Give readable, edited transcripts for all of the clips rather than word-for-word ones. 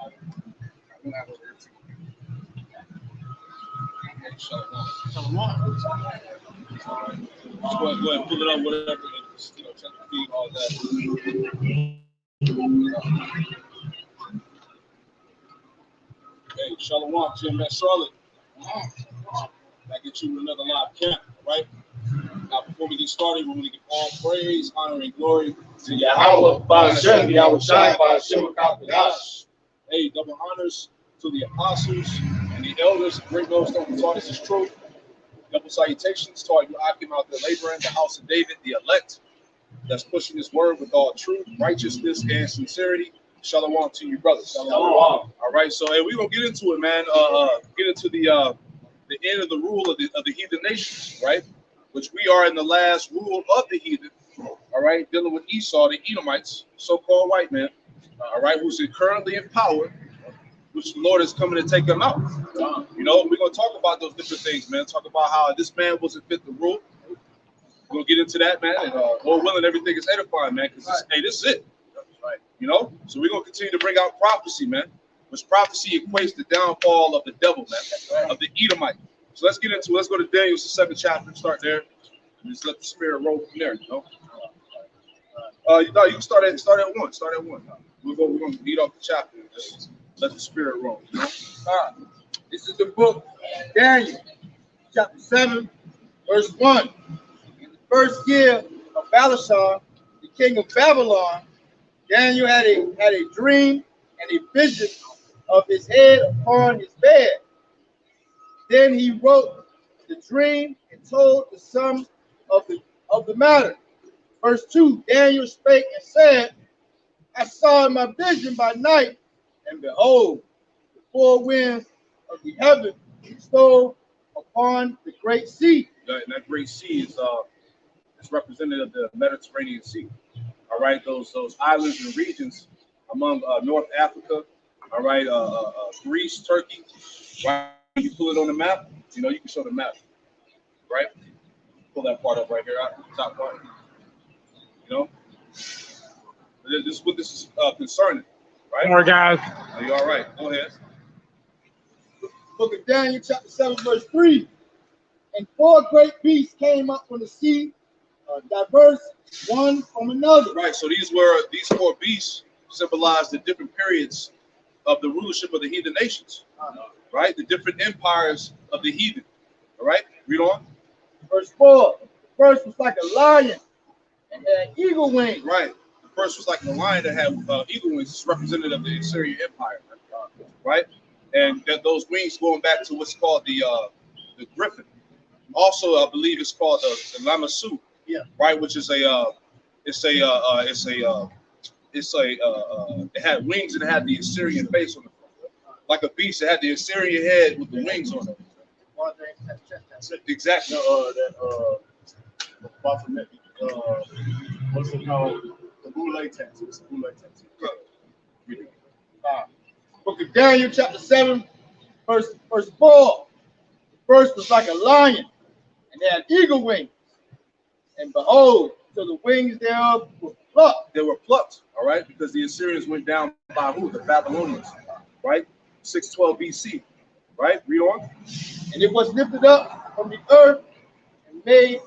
Go ahead, pull it up, whatever. Check the feed, all that. Hey, Shalom, GMS Charlotte. Back at you with another live camp, right? Now, before we get started, we're going to give all praise, honor, and glory to Yahweh, Ba'ashem, Yahweh Shai, Ba'ashem, Kapidash. Hey, double honors to the apostles and the elders, great millstone who taught us this truth. Double salutations to all you Akim out there laboring, the house of David, the elect, that's pushing this word with all truth, righteousness, and sincerity. Shalom to you, brothers. Shalom. All right, so hey, we're gonna get into it, man. Get into the end of the rule of the heathen nations, right? Which we are in the last rule of the heathen. All right, dealing with Esau, the Edomites, so-called white man. All right, who's currently in power, which the Lord is coming to take them out. You know, we're gonna talk about those different things, man. Talk about how this man wasn't fit to rule. We're gonna get into that, man. And Lord willing, everything is edifying, man. Because hey, this is it. Right. You know, so we're gonna continue to bring out prophecy, man. Which prophecy equates the downfall of the devil, man, of the Edomite. So let's get into it. Let's go to Daniel, the 7th chapter, and start there. And just let the spirit roll from there, you know. You can start at one. Start at one. We're gonna beat off the chapter and just let the spirit roll, you know. This is the book Daniel, chapter 7, verse 1. In the first year of Belshazzar, the king of Babylon, Daniel had a dream and a vision of his head upon his bed. Then he wrote the dream and told the sum of the matter. Verse 2, Daniel spake and said, I saw in my vision by night, and behold, the four winds of the heaven stole upon the great sea. And that great sea is representative of the Mediterranean Sea. All right, those islands and regions among North Africa. All right, Greece, Turkey. Right, you pull it on the map. You know, you can show the map. Right, pull that part up right here, out top part. You know, this is what this is concerning. Right. More guys. Are you all right? Go ahead. Book of Daniel, chapter 7, verse 3. And four great beasts came up from the sea, diverse one from another. Right. So these four beasts symbolize the different periods of the rulership of the heathen nations. Right. The different empires of the heathen. All right. Read on. Verse 4. The first was like a lion and had eagle wings. Right. The first was like a lion that had eagle wings. It's representative of the Assyrian Empire. Right. And those wings going back to what's called the griffin. Also, I believe it's called the lamassu. Yeah. Right, which is it had wings and it had the Assyrian face on it. Like a beast, it had the Assyrian head with the wings on it. Exactly. What's it called? The boule tattoo. It's a boule tattoo. Book of Daniel, chapter 7, verse 4. The first was like a lion, and had eagle wings. And behold, so the wings thereof were plucked. They were plucked, all right, because the Assyrians went down by who? The Babylonians, right? 612 BC, right? Read on. And it was lifted up from the earth and made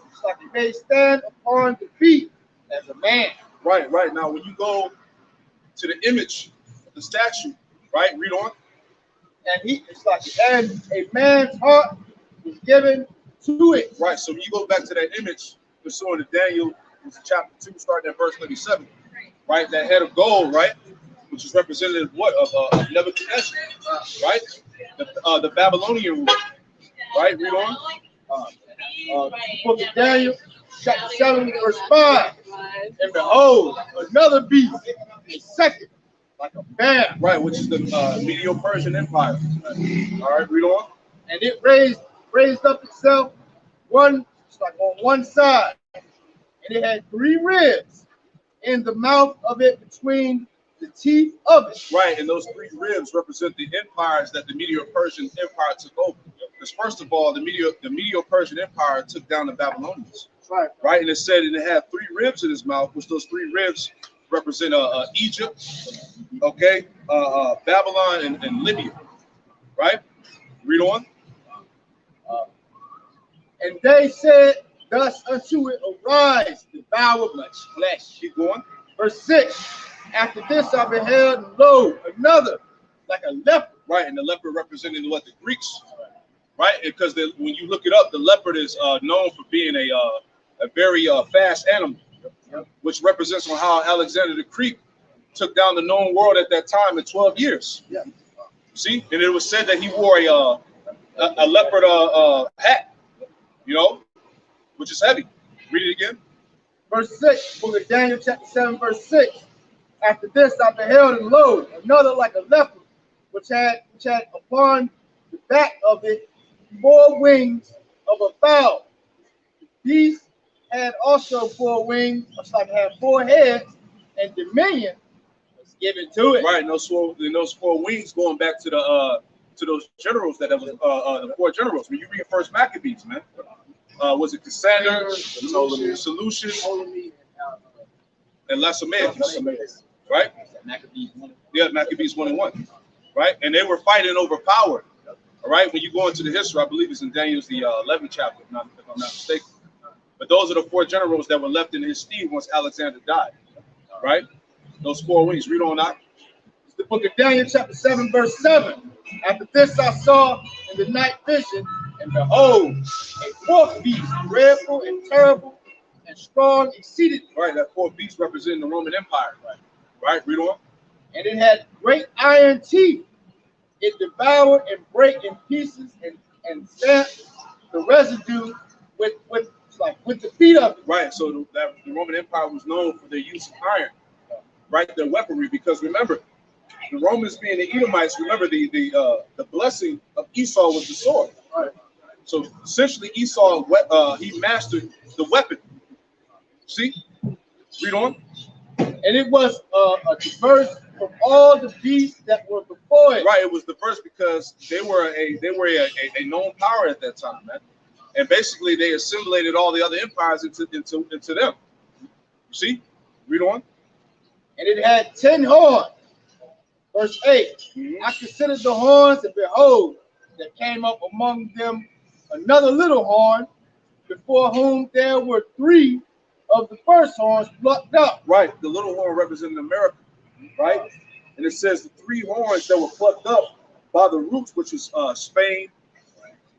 stand upon the feet as a man. Right. Now, when you go to the image of the statue, right? Read on. And a man's heart was given to it. Right. So when you go back to that image, we're showing the Daniel, it's chapter 2, starting at verse 37. Right. That head of gold, right? Which is representative of Nebuchadnezzar, right? The Babylonian rule. Right. Read on. Book of Daniel, chapter 7, verse 5. And behold, another beast, a second, like a bear. Right, which is the Medo-Persian Empire. All right, read on. And it raised up itself on one side, and it had 3 ribs in the mouth of it between the teeth of it. Right, and those 3 ribs represent the empires that the Medo-Persian Empire took over. Because first of all, the Medo-Persian Empire took down the Babylonians. Right, and it said it had 3 ribs in his mouth, which those 3 ribs represent Egypt, okay, Babylon and Libya, right? Read on. And they said thus unto it, arise, devour much flesh. Keep going. Verse 6. After this I beheld, and lo, another like a leopard. Right, and the leopard representing what? The Greeks, right? Because when you look it up, the leopard is known for being a very fast animal, which represents on how Alexander the Greek took down the known world at that time in 12 years. Yeah. See, and it was said that he wore a leopard hat, which is heavy. Read it again. Verse 6, book of Daniel chapter 7, verse 6. After this I beheld, and lo, another like a leopard, which had upon the back of it 4 wings of a fowl. The beast had also 4 wings, it's like it had 4 heads, and dominion was given to it. Right, and those 4 wings going back to those generals that was the 4 generals. When you read First Maccabees, man, was it Cassander, Seleucus, and Lysimachus, right? Yeah, Maccabees 1 and 1, right? And they were fighting over power. All right, when you go into the history, I believe it's in Daniel's the 11th chapter, if I'm not mistaken. But those are the 4 generals that were left in his stead once Alexander died. Right? Those 4 wings. Read on out. It's the book of Daniel chapter 7, verse 7. After this I saw in the night vision, and behold, a 4th beast, dreadful and terrible and strong exceedingly. Right, that 4th beast representing the Roman Empire. Right, read on. And it had great iron teeth. It devoured and brake in pieces and stamped the residue with the feet of it. Right, so the Roman Empire was known for their use of iron, right? Their weaponry, because remember, the Romans being the Edomites, remember the blessing of Esau was the sword. Right. So essentially, Esau he mastered the weapon. See, read on. And it was diverse from all the beasts that were before it. Right, it was diverse because they were a known power at that time, man. And basically, they assimilated all the other empires into them. See, read on. And it had 10 horns. Verse 8. I considered the horns, and behold, there came up among them another little horn, before whom there were 3 of the first horns plucked up. Right, the little horn representing America, right? And it says the 3 horns that were plucked up by the roots, which is Spain,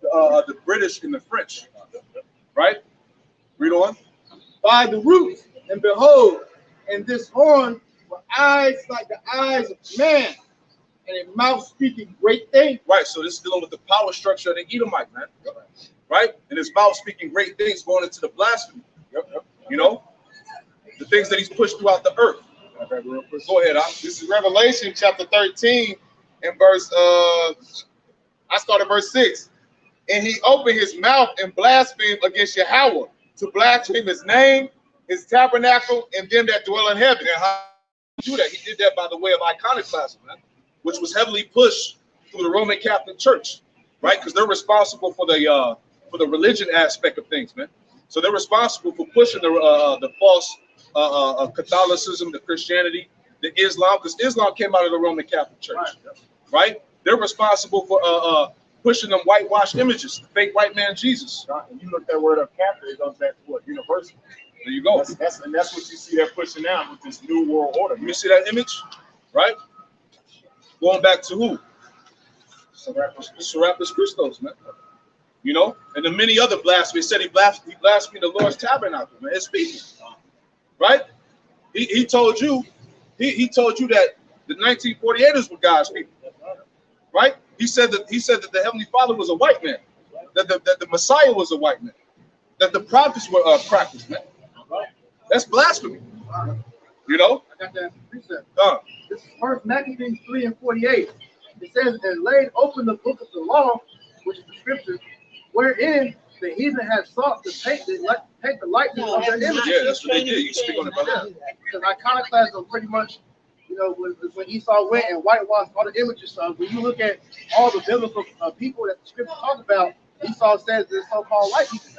the British, and the French, right? Read on. By the roots, and behold, in this horn were eyes like the eyes of man, and a mouth speaking great things. Right, so this is dealing with the power structure of the Edomite, man. Right? And his mouth speaking great things going into the blasphemy. The things that he's pushed throughout the earth. Go ahead, This is Revelation chapter 13 and verse I started verse 6. And he opened his mouth and blasphemed against Yahweh, to blaspheme his name, his tabernacle, and them that dwell in heaven. And how did he do that? He did that by the way of iconoclasm, man, which was heavily pushed through the Roman Catholic Church, right? Because they're responsible for the religion aspect of things, man. So they're responsible for pushing the false Catholicism, the Christianity, the Islam, because Islam came out of the Roman Catholic Church, right? They're responsible for pushing them whitewashed images, the fake white man Jesus. And you look that word up, Catholic, it goes back to what? University. There you go. That's what you see they're pushing now with this new world order. You see that image, right? Going back to who? Serapis Christos, man. And the many other blasphemies. Said he blasphemed the Lord's tabernacle, man. His people, right? He told you, he told you that the 1948ers were God's people, right? He said that the Heavenly Father was a white man, that the Messiah was a white man, that the prophets were crackers, man. That's blasphemy. I got that precept. This is First Maccabees 3 and 48. It says, and laid open the book of the law, which is the scriptures, wherein the heathen had sought to take the likeness of their image. Yeah, that's what they did. You speak on it, brother. Because iconoclasm pretty much, when Esau went and whitewashed all the images. So when you look at all the biblical people that the scripture talk about, Esau says they're so-called white people,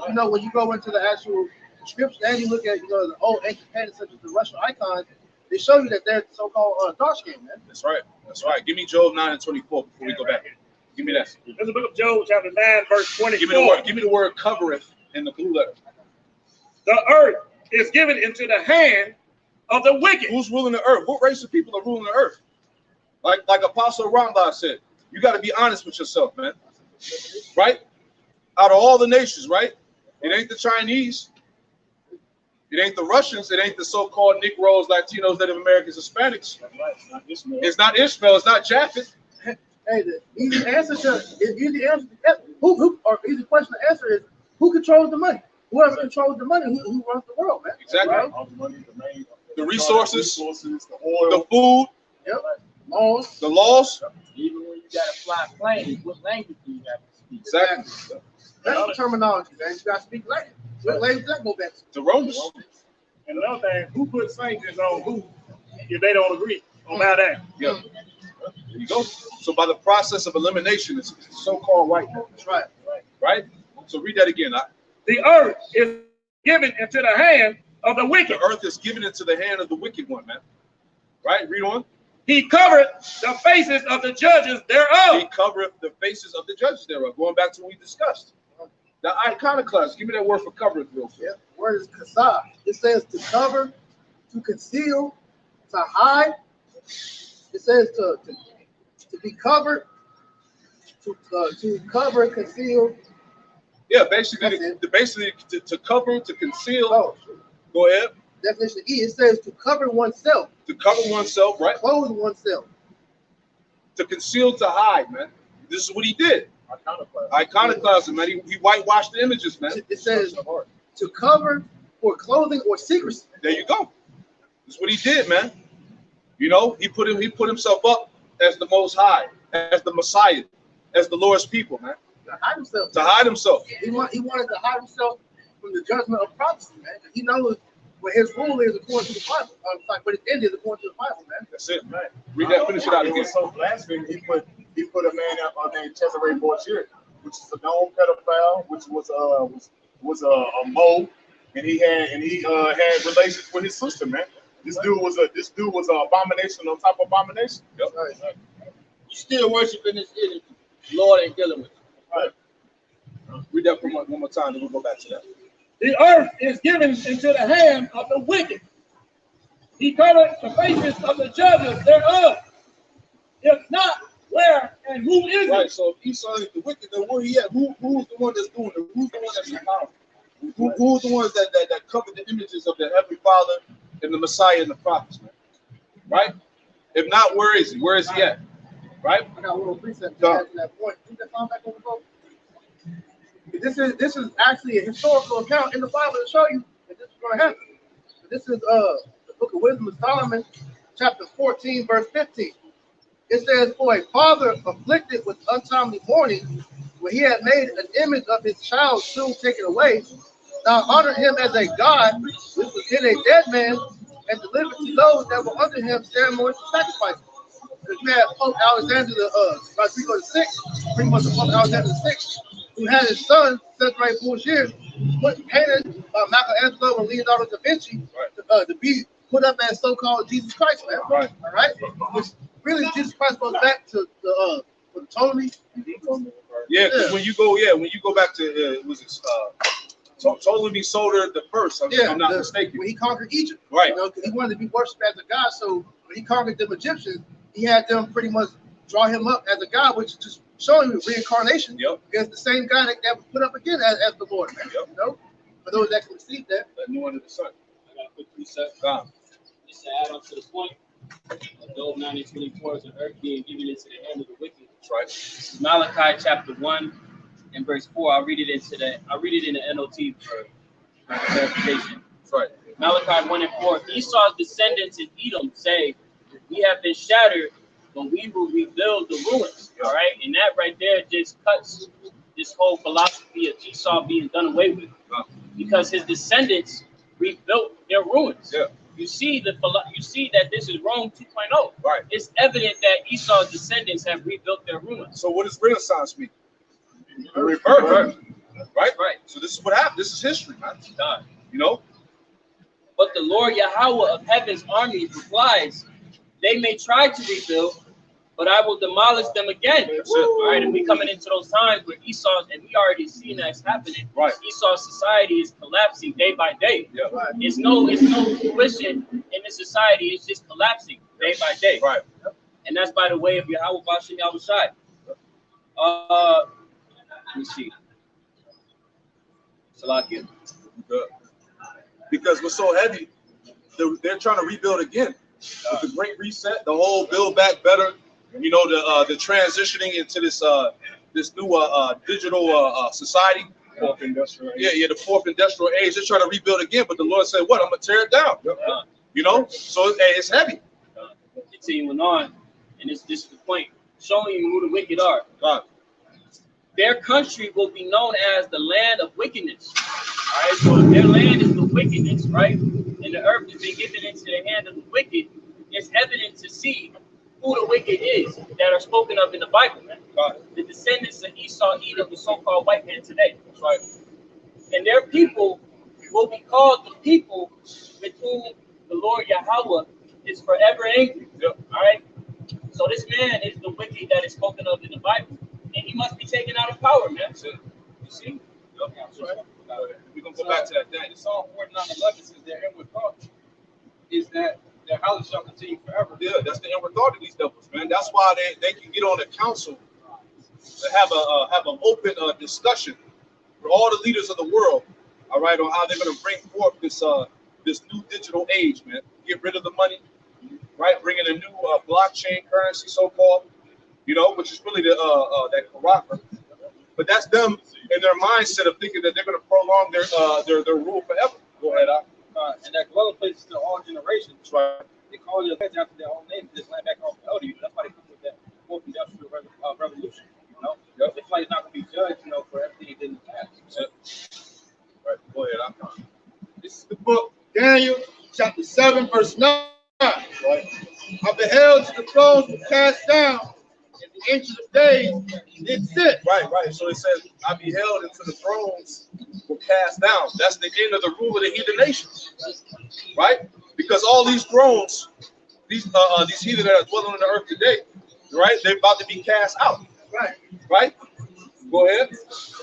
man. When you go into the actual scripture and you look at the old ancient pagans such as the Russian icons, they show you that they're so-called dark skin, man. That's right. That's right. Give me Job 9 and 24 before we go back. Give me that. There's the book of Job, chapter 9, verse 24. Give me the word covereth in the blue letter. The earth is given into the hand of the wicked. Who's ruling the earth? What race of people are ruling the earth? Like Apostle Ramdas said, you got to be honest with yourself, man. Right? Out of all the nations, right? It ain't the Chinese. It ain't the Russians. It ain't the so-called Negroes, Latinos, Native Americans, Hispanics. It's not Ishmael. It's not Japheth. Hey, the easy answer to easy question to answer is who controls the money? Whoever controls the money, who runs the world, man. Exactly. Right? All the money, The resources, the oil, the food, Yep. Laws. the laws. Even when you gotta fly planes, what language do you have to speak? Exactly. That's the terminology, man. You gotta speak language. What language that go back to? The Romans. And another thing, who puts sanctions on who if they don't agree on that? Yeah. There you go. So by the process of elimination, it's so-called white man. That's right. Right? So read that again. The earth is given into the hand of the wicked. The earth is given into the hand of the wicked one, man. Right? Read on. He covered the faces of the judges He thereof. covereth the faces of the judges thereof. Going back to what we discussed. The iconoclast. Give me that word for covereth real quick. Yeah. The word is kasah. It says to cover, to conceal, to hide. It says to be covered, to cover, conceal. Yeah, basically, That's to cover, to conceal. Oh, Go ahead. definition E. It says to cover oneself, To cover oneself, right? clothe oneself. To conceal, to hide, man. This is what he did. Iconoclasm, man. He whitewashed the images, man. It says to cover for clothing or secrecy. There you go. This is what he did, man. You know, he put himself up as the Most High, as the Messiah, as the Lord's people, man. To hide himself. To hide himself. He wanted to hide himself from the judgment of prophecy, man. He knows what his rule is according to the Bible. But his end is according to the Bible, man. That's it, man. Read that, finish it out It again. was so blasphemous. He put a man out named Cesare Borgia, which is a known pedophile, which was a mole, and he had relations with his sister, man. This dude was an abomination on top of abomination. Yep. Right. You still worshiping this enemy. Lord ain't dealing with you. Right. Read that one more time, then we'll go back to that. The earth is given into the hand of the wicked. He covered the faces of the judges thereof. If not, where and who is Right. it? So if Esau is the wicked, then where he at? Who's the one that's doing it? Who's the one that's powerful? Who's the ones that covered the images of the Heavenly Father and the Messiah and the prophets, man? Right? If not, where is he? Where is he at? Right? I got a little precept to add to that point. Put that phone back on the boat. This is actually a historical account in the Bible to show you that this is going to happen. This is the book of Wisdom of Solomon, chapter 14, verse 15. It says, "For a father afflicted with untimely mourning, when he had made an image of his child soon taken away, thou honored him as a god which was in a dead man, and delivered to those that were under him ceremonies of sacrifice." Because you had Pope Alexander Rodrigo VI, pretty much the Pope Alexander VI, who had his son, Cesare Borgia, painted Michelangelo and Leonardo da Vinci to be put up as so-called Jesus Christ, man. Right. All right? Which really Jesus Christ goes back to the Ptolemy. Yeah, because when you go back to Ptolemy Soter the first, if I'm not mistaken. When he conquered Egypt, Right. You know, 'cause he wanted to be worshipped as a god. So when he conquered the Egyptians, he had them pretty much draw him up as a god, which is just showing you reincarnation. Yep. Against the same guy that was put up again as the Lord, man. Yep. You know, for those that can receive that. That new under the sun. I got a quick precept. God. Just to add on to the point, Job 9 and 24 is the earth being given into the hand of the wicked. That's right. This is Malachi chapter 1 and verse 4. I'll read it in the NLT for clarification. That's right. Malachi 1 and 4. Esau's descendants in Edom say, "We have been shattered, but we will rebuild the ruins." All right, and that right there just cuts this whole philosophy of Esau being done away with, because his descendants rebuilt their ruins. Yeah. You see that this is Rome 2.0. Right. It's evident that Esau's descendants have rebuilt their ruins. So what does Renaissance mean? Rebirth, right? Right. So this is what happened. This is history, man. God. You know? But the Lord Yahweh of heaven's army replies, they may try to rebuild, but I will demolish them again. All right, and we coming into those times where Esau, and we already seen that's happening. Right. Esau's society is collapsing day by day. Yeah. Right. It's no fruition in the society. It's just collapsing day by day. Right. And that's by the way of Yahweh Bashem Yahushai. Let me see. Salakia. Good. Because we're so heavy, they're trying to rebuild again. With the Great Reset, the whole Build Back Better, you know, the transitioning into this new digital society. Fourth industrial age. Yeah, the fourth industrial age. They're trying to rebuild again, but the Lord said, "What? I'm gonna tear it down." You know, so it's heavy. Continuing on, and this is the point, showing you who the wicked are. Their country will be known as the land of wickedness. All right, so if their land is the wickedness, right, and the earth has been given into the hand of the wicked, it's evident to see who the wicked is that are spoken of in the Bible, man. The descendants of Esau, Edom, the so-called white man today. Right? And their people will be called the people with whom the Lord Yahweh is forever angry. All right. So this man is the wicked that is spoken of in the Bible, and he must be taken out of power, man. You see? We're gonna go back to that day. Psalm 49:11 says their inward thought is that their house shall continue forever. Yeah, that's the inward thought of these devils, man. That's why they can get on the council to have an open discussion with all the leaders of the world, all right, on how they're gonna bring forth this new digital age, man. Get rid of the money, right? Bring in a new blockchain currency, so-called, you know, which is really that Karaka. But that's them in their mindset of thinking that they're going to prolong their rule forever. Go ahead, And that dwelling place is to all generations. That's right. They call it after their own name. This land back off the elder. That's why they come with that fourth industrial revolution. You know, it's like it's not going to be judged, you know, for everything they did in the past. Right. Go ahead, This is the book, Daniel, chapter 7, verse 9. Right. I beheld the thrones were cast down, and the ancient of days did sit. Right. So it says, I beheld into the thrones were cast down. That's the end of the rule of the heathen nations. Right? Because all these thrones, these heathen that are dwelling on the earth today, right? They're about to be cast out. Right? Go ahead.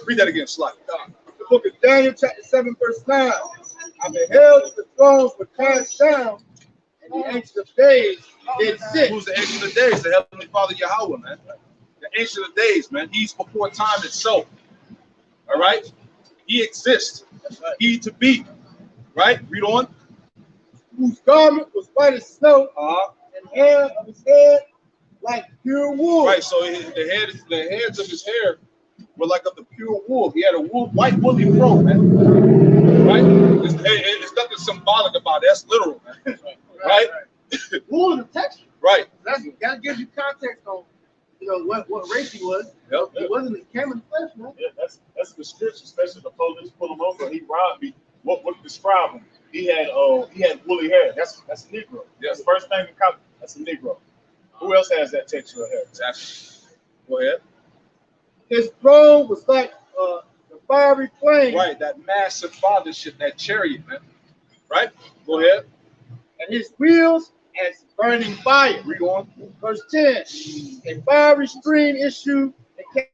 Read that again, Slide. The book of Daniel, chapter 7, verse 9. I beheld the thrones were cast down, and the ancient of days did sit. Who's the ancient of days? The Heavenly Father Yahweh, man. The ancient of days, man. He's before time itself. All right? He exists. He to be. Right? Read on. Whose garment was white as snow, and hair of his head like pure wool. Right, so the heads of his hair were like of the pure wool. He had a white woolly robe, man. Right? It's nothing symbolic about it. That's literal, man. Right? Wool is a texture. Right. That gives you context on, you know, what race he was. Yep. He wasn't a camel flesh, man. Yeah, that's the scripture, especially the police pull him over. He robbed me. What describe him? He had woolly hair. That's a Negro. Yeah. That's the first thing in copy. That's a Negro. Who else has that texture of hair? Exactly. Go ahead. His throne was like the fiery flame. Right, that massive fathership, that chariot, man. Right? Go ahead. And his wheels as burning fire. Read on. Verse 10. A fiery stream issued and came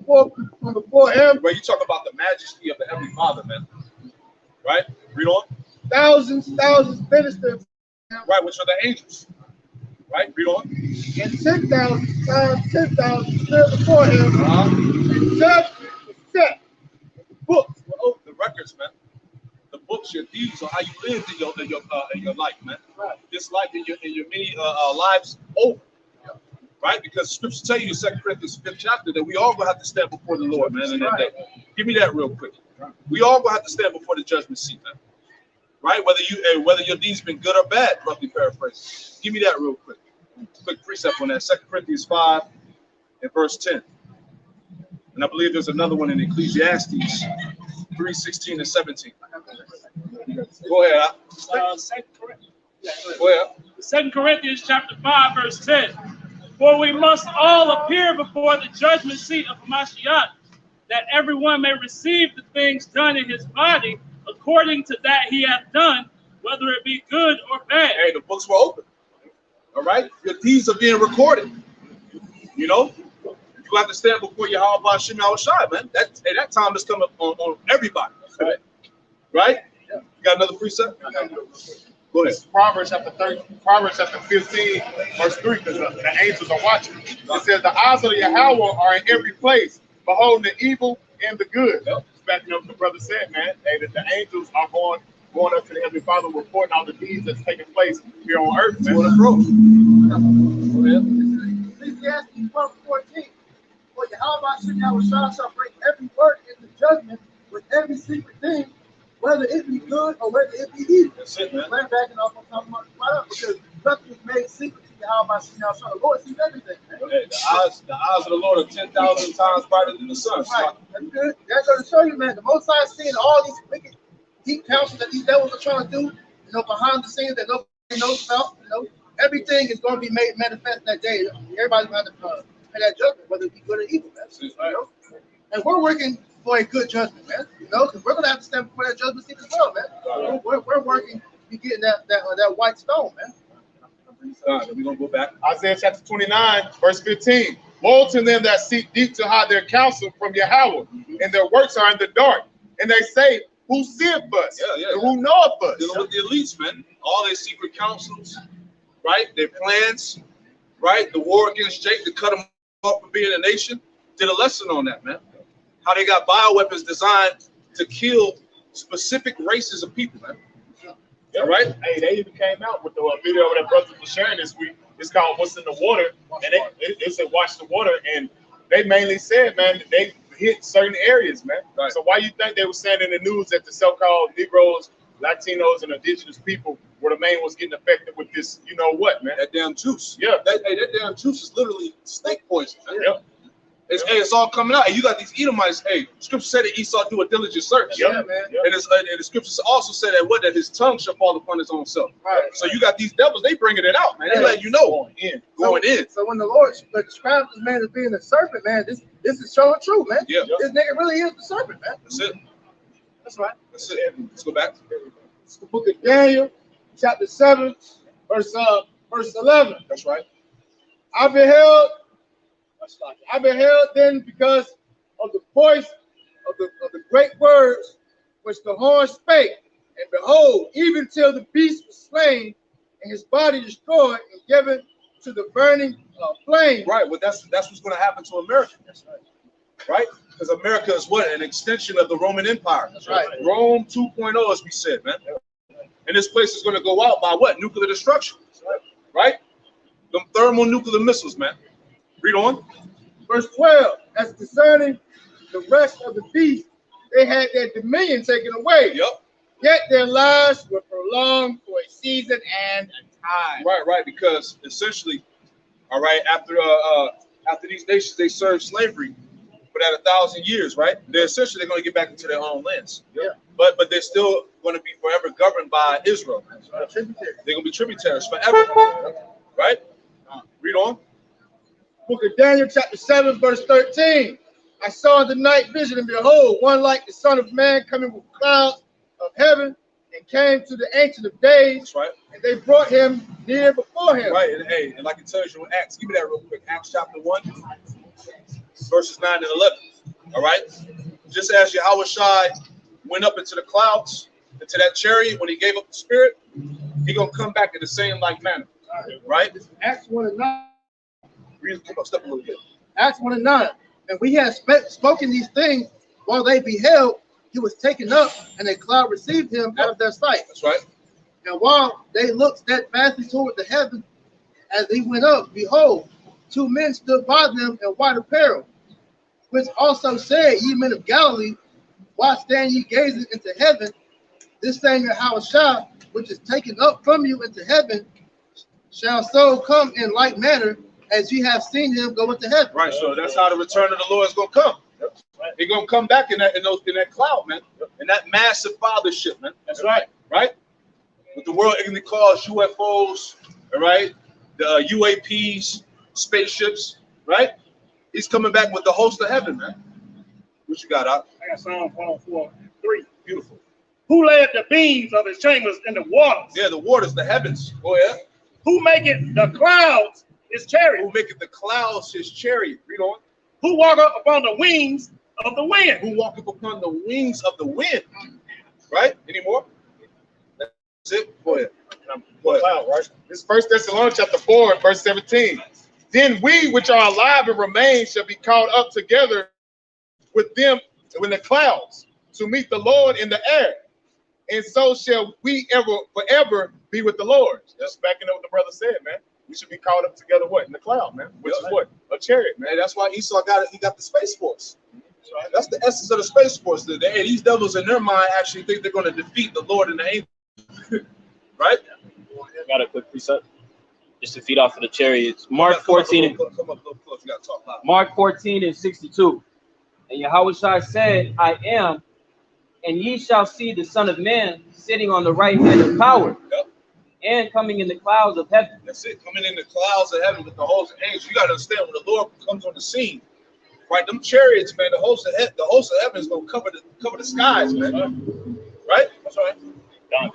forth from before him. Right, you talk about the majesty of the Heavenly Father, man. Right? Read on. Thousands ministered. Right, which are the angels. Right? Read on. And 10,000 times 10,000 stood before him. And judgment was set. The books were open. The records, man. The books, your deeds, or how you lived in your life, man. Right. This life in your many lives over. Right? Because Scripture tell you in 2 Corinthians 5th chapter that we all gonna have to stand before the Lord, man, in that day. Give me that real quick. We all gonna have to stand before the judgment seat, man. Right? Whether your deeds been good or bad, roughly paraphrase. Give me that real quick. Quick precept on that. 2 Corinthians 5 and verse 10. And I believe there's another one in Ecclesiastes 3:16 and 17. Go ahead. Go ahead. 2 Corinthians chapter 5, verse 10. For we must all appear before the judgment seat of Mashiach, that everyone may receive the things done in his body according to that he hath done, whether it be good or bad. Hey, the books were open. All right? Your deeds are being recorded. You know? You have to stand before Yahweh Shem Shai, man. That time is coming on everybody. Right. Right? You got another precept? Go ahead. Proverbs chapter 15, verse 3, because the angels are watching. It says, the eyes of Yahweh are in every place, beholding the evil and the good. Yep. Backing up what the brother said, man. Hey, that the angels are going up to the Heavenly Father, reporting all the deeds that's taking place here on earth, man. What approach? Go ahead. Ecclesiastes 12:14. For Yahweh shall bring every work into judgment with every secret thing, whether it be good or whether it be evil. That's it, man. We're backing off on talking about right up because nothing is made secret to Yahweh shall. The Lord sees everything, man. Okay, the eyes of the Lord are 10,000 times brighter than the sun. Right. That's good. That's going to show you, man. The Most High is seeing all these wicked deep counsels that these devils are trying to do, you know, behind the scenes that nobody knows about. You know, everything is going to be made manifest that day. Everybody's going to have to pay that judgment, whether it be good or evil, man. You know? And we're working for a good judgment, man. You know, because we're going to have to stand before that judgment seat as well, man. We're working to be getting that white stone, man. We're going to go back. Isaiah chapter 29, verse 15. Woe to them that seek deep to hide their counsel from Yahweh, and their works are in the dark. And they say, who seeth us? And who knoweth us? Dealing with the elites, man. All their secret counsels, right? Their plans, right? The war against Jake to cut them off from being a nation. Did a lesson on that, man. How they got bioweapons designed to kill specific races of people, man. Yeah, right. Hey, they even came out with the video that brothers were sharing this week. It's called "What's in the Water," and they said "Watch the water," and they mainly said, man, that they hit certain areas, man. Right. So why you think they were saying in the news that the so-called Negroes, Latinos, and indigenous people were the main ones getting affected with this? You know what, man? That damn juice. Yeah. That damn juice is literally snake poison. Yeah. It's all coming out. And you got these Edomites. Hey, scripture said that Esau do a diligent search. Yeah, man. And the scriptures also said that his tongue shall fall upon his own self. Right. So you got these devils, they bringing it out, man. They let you know. Going in. So when the Lord describes this man as being a serpent, man, this is showing true, man. Yeah. This nigga really is the serpent, man. That's it. That's right. That's it. Let's go back. It's the book of Daniel, chapter 7, verse 11. That's right. I beheld then because of the voice of the great words which the horn spake, and behold, even till the beast was slain, and his body destroyed and given to the burning flame. Right. Well, that's what's going to happen to America. That's right. Right? Because America is what? An extension of the Roman Empire. That's right. Rome 2.0, as we said, man. And this place is going to go out by what? Nuclear destruction. Right? Them thermonuclear missiles, man. Read on. Verse 12, as concerning the rest of the beast, they had their dominion taken away. Yep. Yet their lives were prolonged for a season and a time. Right, because essentially, all right, after these nations, they served slavery for that 1,000 years, right? They're essentially going to get back into their own lands. Yeah. But they're still going to be forever governed by Israel. Right. They're going to be tributaries forever. Right? Read on. Book of Daniel, chapter 7, verse 13. I saw in the night vision, and behold, one like the Son of Man coming with clouds of heaven, and came to the Ancient of Days. That's right. And they brought him near before him. Right, and like it tells you in Acts, give me that real quick. Acts chapter 1, verses 9 and 11. All right? Just as Yahweh Shai went up into the clouds, into that chariot, when he gave up the spirit, he's going to come back in the same like manner. Right? Acts 1 and 9. Come on, step a little bit. Acts 1 and 9. And we had spoken these things while they beheld, he was taken up, and a cloud received him out of their sight. That's right. And while they looked steadfastly toward the heaven, as he went up, behold, two men stood by them in white apparel, which also said, Ye men of Galilee, why stand ye gazing into heaven? This same Yahushua, which is taken up from you into heaven, shall so come in like manner as ye have seen him go into heaven. Right, so that's how the return of the Lord is going to come. He's going to come back in that cloud, man, in that massive fathership, man. That's right. Right? What the world ignorantly calls UFOs, all right? The UAPs, spaceships, right? He's coming back with the host of heaven, man. What you got, Doc? I got Psalm 104:3. Beautiful. Who laid the beams of his chambers in the waters? Yeah, the waters, the heavens. Go ahead. Who maketh the clouds his chariot? Who maketh the clouds his chariot? Read on. Who walketh upon the wings of the wind? Who walketh upon the wings of the wind? Right? Any more? That's it. Go ahead. Go ahead. Cloud, right? This is 1 Thessalonians chapter 4, verse 17. Then we which are alive and remain shall be caught up together with them in the clouds to meet the Lord in the air. And so shall we forever be with the Lord. Just backing up what the brother said, man. We should be caught up together what? In the cloud, man. Which is what? A chariot, man. Man, that's why Esau got it. He got the Space Force. That's the essence of the Space Force. These devils in their mind actually think they're going to defeat the Lord and the angels. Right? Got a quick precept just to feed off of the chariots. Mark 14. Come up a little close. You got to talk loud. Mark 14 and 62. And Yahushua said, I am, and ye shall see the Son of Man sitting on the right hand of power, Yep. and coming in the clouds of heaven. That's it. Coming in the clouds of heaven with the host of angels. You got to understand when the Lord comes on the scene, right? Them chariots, man. The host of heaven is going to cover the skies, man. Right? That's right.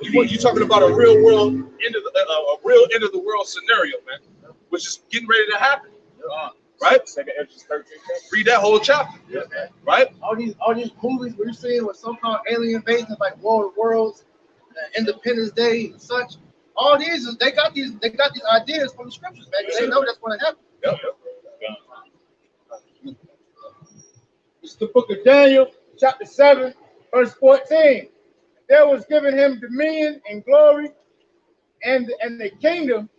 You're talking about a real world end of the world scenario, man, which is getting ready to happen. Right? Read that whole chapter. Yeah, man. Right? All these movies we're seeing with so-called alien invasions like War of the Worlds, Independence Day, and such. All these they got these ideas from the scriptures, man. They know that's going to happen. Yep. It's the book of Daniel, chapter 7, verse 14. There was given him dominion and glory and the kingdom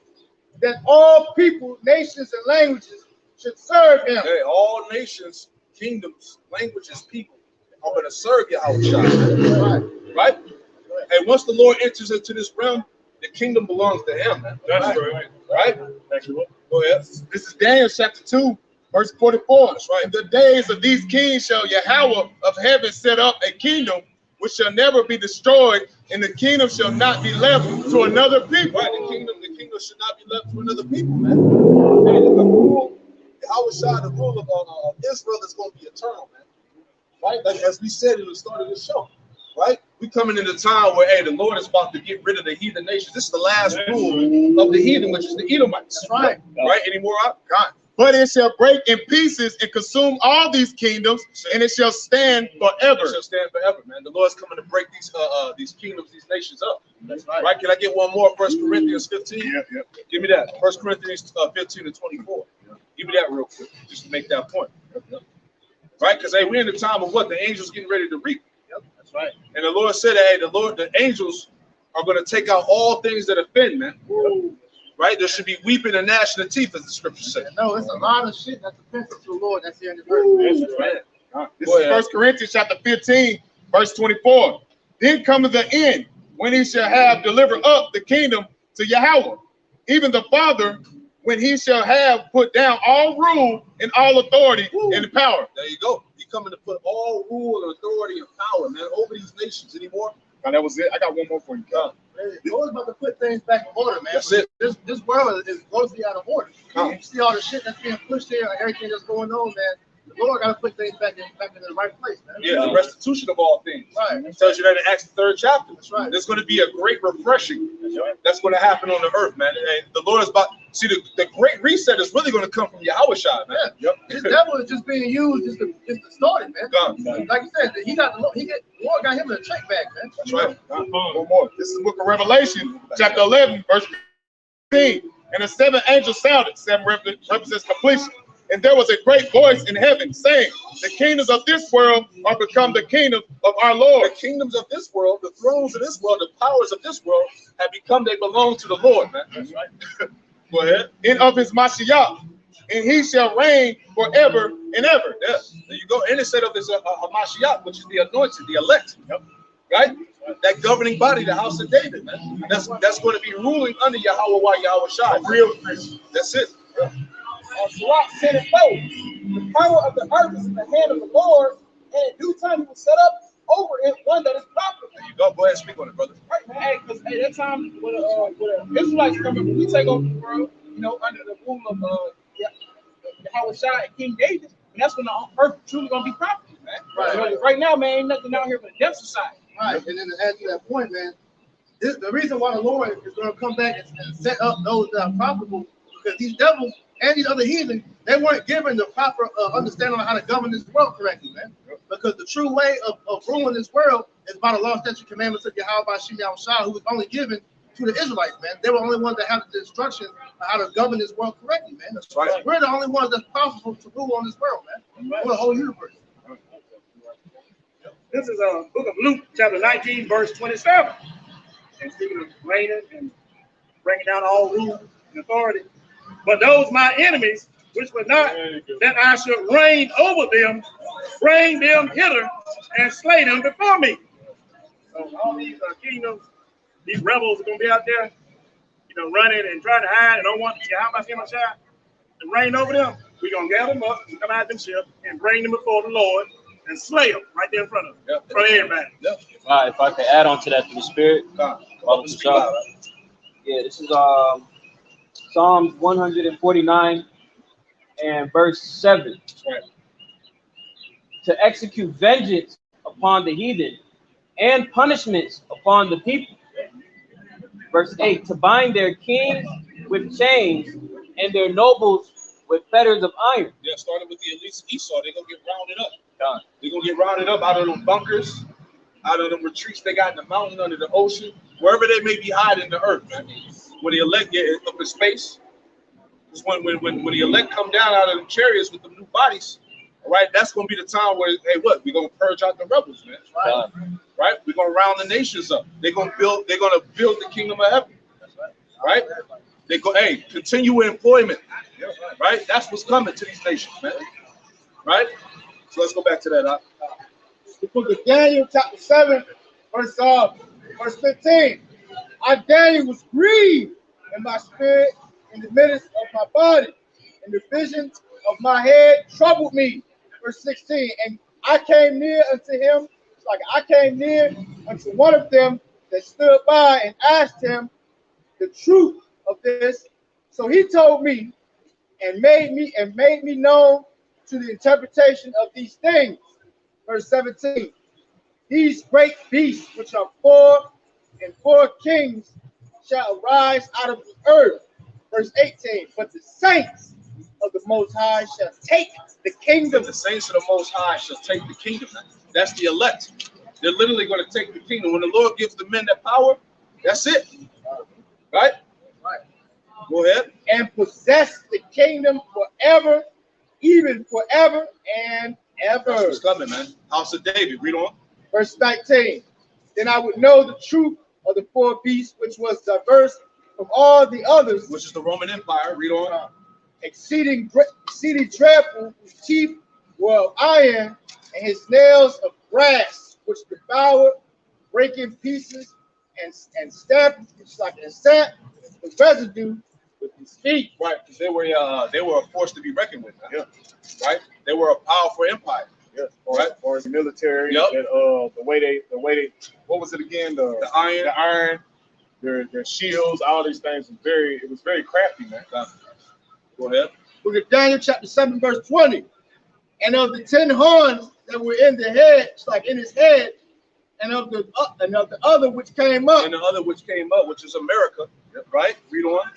that all people, nations, and languages should serve him. Hey, all nations, kingdoms, languages, people are going to serve Yahushua. Right? And once the Lord enters into this realm, the kingdom belongs to him. Man. That's right. Right? Go ahead. This is Daniel chapter 2, verse 44. That's right. In the days of these kings shall Yahweh of heaven set up a kingdom which shall never be destroyed, and the kingdom shall not be left to another people. Right, the kingdom should not be left to another people, man. Hey, the rule, Yahushua, the rule of Israel is going to be eternal, man. Right? Like as we said in the start of the show, right? We coming into a time where, hey, the Lord is about to get rid of the heathen nations. This is the last rule of the heathen, which is the Edomites. That's right. Right? Any more out? God. But it shall break in pieces and consume all these kingdoms, and it shall stand forever. It shall stand forever, man. The Lord's coming to break these kingdoms, these nations up. That's right. Right? Can I get one more? 1 Corinthians 15? Yeah. Give me that. 1 Corinthians 15 and 24. Give me that real quick, just to make that point. Right? Because hey, we're in the time of what? The angels getting ready to reap. Yep, that's right. And the Lord said, hey, the angels are going to take out all things that offend, man. Right? There should be weeping and gnashing of teeth, as the scriptures say. No, it's a lot of shit that's offensive to the Lord that's here in the earth. That's right. This is 1 Corinthians chapter 15, verse 24. Then cometh the end, when he shall have delivered up the kingdom to Yahweh, even the Father, when he shall have put down all rule and all authority and power. There you go. He coming to put all rule and authority and power, man, over these nations. Any more? And that was it. I got one more for you. The Lord's about to put things back in order, man. That's it. This world is grossly out of order. You see all the shit that's being pushed here, everything that's going on, man. The Lord got to put things back in the right place, man. Yeah, the restitution of all things. Right. It tells you that in Acts the 3rd chapter. That's right. There's going to be a great refreshing that's going to happen on the earth, man. And the Lord is about, see, the great reset is really going to come from Yahushua, man. Yeah. This devil is just being used just to start it, man. God. Like you said, the Lord got him in a check bag, man. That's right. One more. This is the book of Revelation, chapter 11, verse 15. And the seventh angel sounded. 7 represents completion. And there was a great voice in heaven saying, the kingdoms of this world are become the kingdom of our Lord. The kingdoms of this world, the thrones of this world, the powers of this world have become, they belong to the Lord, man. That's right. Go ahead. And of his Mashiach. And he shall reign forever and ever. Yes. There you go. And it said of his Mashiach, which is the anointed, the elect. Yep. Right? That governing body, the house of David, man. That's going to be ruling under Yahweh Shai. Real Christian. That's it. Yeah. Barak said it both. The power of the earth is in the hand of the Lord, and in due time he will set up over it one that is profitable. There you go. Go ahead and speak on it, brother. Right, man. Hey, because that time when the Israelites come in, when we take over the world, under the rule of Yahweh Shai and King David, and that's when the earth truly gonna be profitable, man. Right now, man, ain't nothing out here but a death society. Right, and then to add to that point, man, the reason why the Lord is going to come back and set up those that are profitable, because these devils and these other heathen, they weren't given the proper understanding on how to govern this world correctly, man. Because the true way of ruling this world is by the law, statute, commandments of Yahweh Bashim Yahushua, who was only given to the Israelites, man. They were the only ones that have the instructions on how to govern this world correctly, man. That's right. We're the only ones that's possible to rule on this world, man. For the whole universe. This is book of Luke, chapter 19, verse 27. And speaking of reigning and bringing down all rule and authority. But those my enemies, which were not that I should reign over them, bring them hither and slay them before me. So all these kingdoms, these rebels are going to be out there, running and trying to hide and don't want to how about him and reign over them. We're going to gather them up and come out of them ships and bring them before the Lord and slay them right there in front of them, in front of everybody. All right, if I could add on to that through the Spirit. Yeah, this is Psalms 149 and verse 7. Right. To execute vengeance upon the heathen and punishments upon the people. Verse 8, to bind their kings with chains and their nobles with fetters of iron. Yeah, starting with the elites of Esau, they're going to get rounded up. They're going to get rounded up out of them bunkers, out of them retreats they got in the mountain, under the ocean, wherever they may be hiding the earth, man. When the elect get up in space, because when the elect come down out of the chariots with the new bodies, all right, that's going to be the time where, hey, what? We're going to purge out the rebels, man. Right? We're going to round the nations up. They're going to build the kingdom of heaven. Right? They go, hey, continue employment. Right? That's what's coming to these nations, man. Right? So let's go back to that. The book of Daniel, chapter 7, verse 15. I, Daniel, was grieved in my spirit, in the midst of my body, and the visions of my head troubled me. Verse 16. And I came near unto him, I came near unto one of them that stood by and asked him the truth of this. So he told me and made me known to the interpretation of these things. Verse 17. These great beasts, which are four kings, shall arise out of the earth. Verse 18. But the saints of the Most High shall take the kingdom. The saints of the Most High shall take the kingdom. That's the elect. They're literally going to take the kingdom. When the Lord gives the men that power, that's it. Right? Right. Go ahead. And possess the kingdom forever, even forever and ever. That's what's coming, man. House of David. Read on. Verse 19. Then I would know the truth of the four beasts, which was diverse from all the others, which is the Roman Empire. Read on. Exceeding dreadful, whose teeth were of iron, and his nails of brass, which devoured, break in pieces, and stamp, it's like a stamp, the residue with his feet. Right, because they were a force to be reckoned with. Yeah. Right, they were a powerful empire. Yeah. Right, or as military. Yep. And, the way they, what was it again? The iron, their shields, all these things it was very crafty, man. Go ahead. Look at Daniel chapter 7, verse 20. And of the 10 horns that were in the head, it's like in his head, and of the other which came up. And the other which came up, which is America. Right? Read on.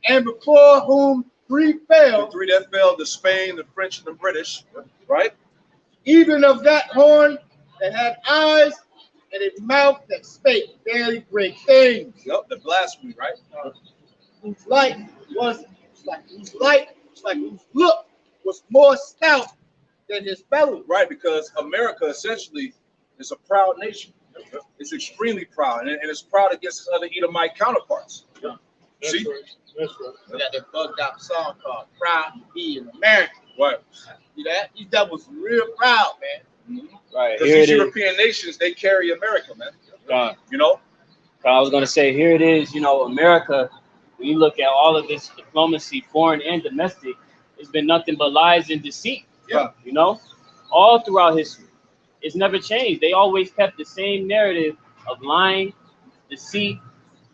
And before whom 3 fell. The 3 that fell, the Spain, the French, and the British. Right? Even of that horn that had eyes and a mouth that spake very great things. Yep, the blasphemy, right? Whose light was whose look was more stout than his belly. Right, because America essentially is a proud nation. It's extremely proud, and it's proud against its other Edomite counterparts. Yeah. See? Right. That's right. We got that bugged out song called Proud to Be an American. Right. See that? These devils real proud, man. Mm-hmm. Right. Because these European nations, they carry America, man. You know? I was going to say, here it is, America, when you look at all of this diplomacy, foreign and domestic, it's been nothing but lies and deceit. Yeah. All throughout history. It's never changed. They always kept the same narrative of lying, deceit,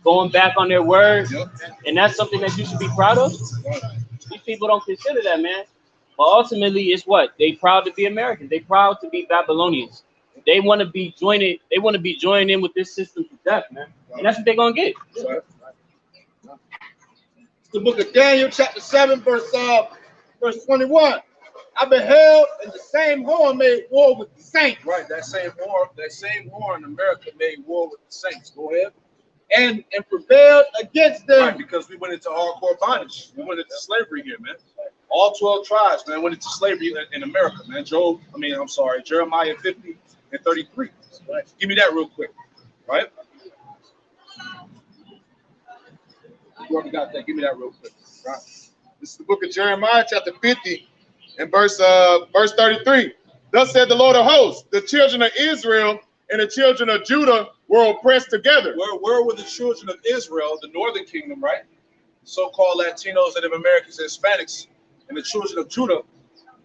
going back on their words. Yep. And that's something that you should be proud of. These people don't consider that, man. But ultimately, it's what? They proud to be American. They proud to be Babylonians. they want to be joined. They want to be joined in with this system to death, man. And that's what they're gonna get. Right. It's the book of Daniel, chapter 7, verse 21. I beheld, and the same horn made war with the saints. Right, that same war in America made war with the saints. Go ahead. And prevailed against them. Right, because we went into hardcore bondage. We went into slavery here, man. All 12 tribes, man, went into slavery in America, man. Jeremiah 50 and 33. Right. Give me that real quick, right? You already got that. Give me that real quick. Right. This is the book of Jeremiah, chapter 50, and verse 33. Thus said the Lord of hosts, the children of Israel and the children of Judah were oppressed together. Where were the children of Israel, the northern kingdom, right? So-called Latinos, Native Americans, and Hispanics, and the children of Judah,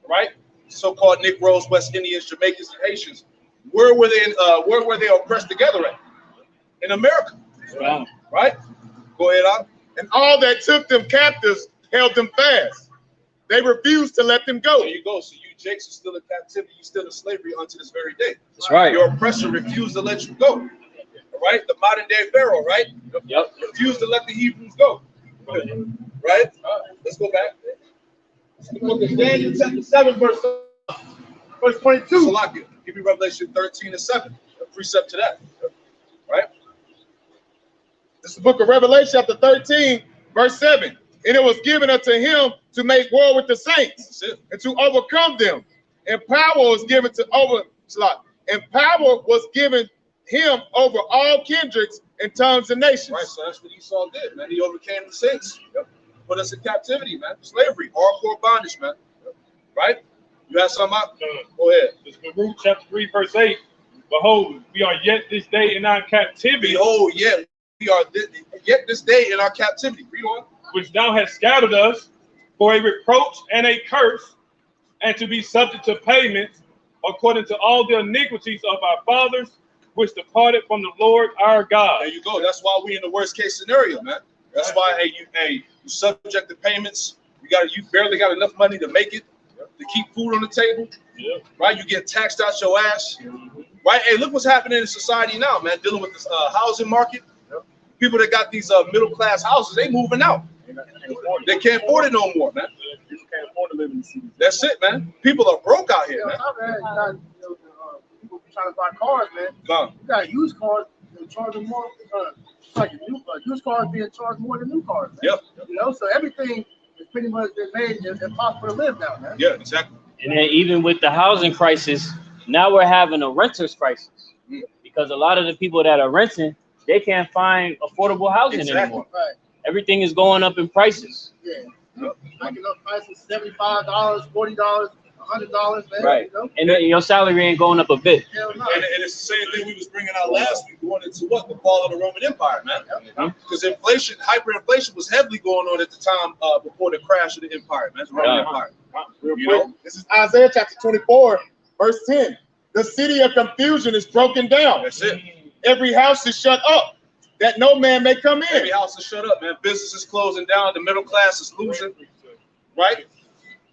right? So-called Negroes, West Indians, Jamaicans, and Haitians. Where were they oppressed together at? In America. Wow. Right? Go ahead, on. And all that took them captives held them fast. They refused to let them go. There you go. So you Jakes are still in captivity, you're still in slavery unto this very day. That's right. Your oppressor refused to let you go. All right? The modern day Pharaoh, right? Yep. Refused to let the Hebrews go. Right? Let's go back. The book of Daniel, chapter 7, verse 22. Salakia, give me Revelation 13 and 7. A precept to that. Right? This is the book of Revelation, chapter 13, verse 7. And it was given unto him to make war with the saints and to overcome them. And power was given him over all kindreds and tongues and nations. Right, so that's what Esau did, man. He overcame the saints. Yep. Put us in captivity, man. Slavery, hardcore bondage, man. Yep. Right? You have something up? Go ahead. It's Baruch chapter 3, verse 8. Behold, we are yet this day in our captivity. Behold, yet we are yet this day in our captivity. Read on. Which thou hast scattered us for a reproach and a curse, and to be subject to payment according to all the iniquities of our fathers, which departed from the Lord our God. There you go. That's why we in the worst case scenario, man. That's why you subject to payments. You barely got enough money to make it, to keep food on the table. Yep. Right? You get taxed out your ass. Right? Hey, look what's happening in society now, man. Dealing with this housing market. People that got these middle class houses, they moving out. They can't afford it no more, man. People can't afford to live in the city. That's it, man. People are broke out here, man. People trying to buy cars, man. You got used cars and charge them more. Like used cars being charged more than new cars. Man. Yep. You know, so everything is pretty much made impossible to live now, man. Yeah, exactly. And then even with the housing crisis, now we're having a renters crisis because a lot of the people that are renting, they can't find affordable housing anymore. Right. Everything is going up in prices. Yeah. Like prices $75, $40, $100, man. Right. You know? And then your salary ain't going up a bit. Hell no. And it's the same thing we was bringing out last week, going into what? The fall of the Roman Empire, man. Because inflation, hyperinflation was heavily going on at the time before the crash of the empire, man. The Roman Empire. Real quick, this is Isaiah chapter 24, verse 10. The city of confusion is broken down. That's it. Every house is shut up, that no man may come in. Every house is shut up, man. Business is closing down. The middle class is losing, right?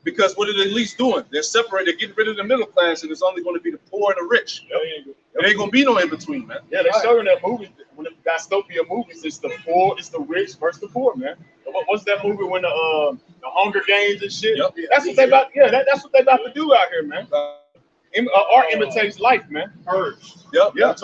Because what are they at least doing? They're separated. They're getting rid of the middle class, and it's only going to be the poor and the rich. There ain't going to be no in between, man. Yeah, they showing that movie. When the dystopia movies, it's the poor, it's the rich versus the poor, man. What's that movie when the Hunger Games and shit? Yep. That's what they about. Yeah, that's what they about to do out here, man. Art imitates life, man. Yep. Yep.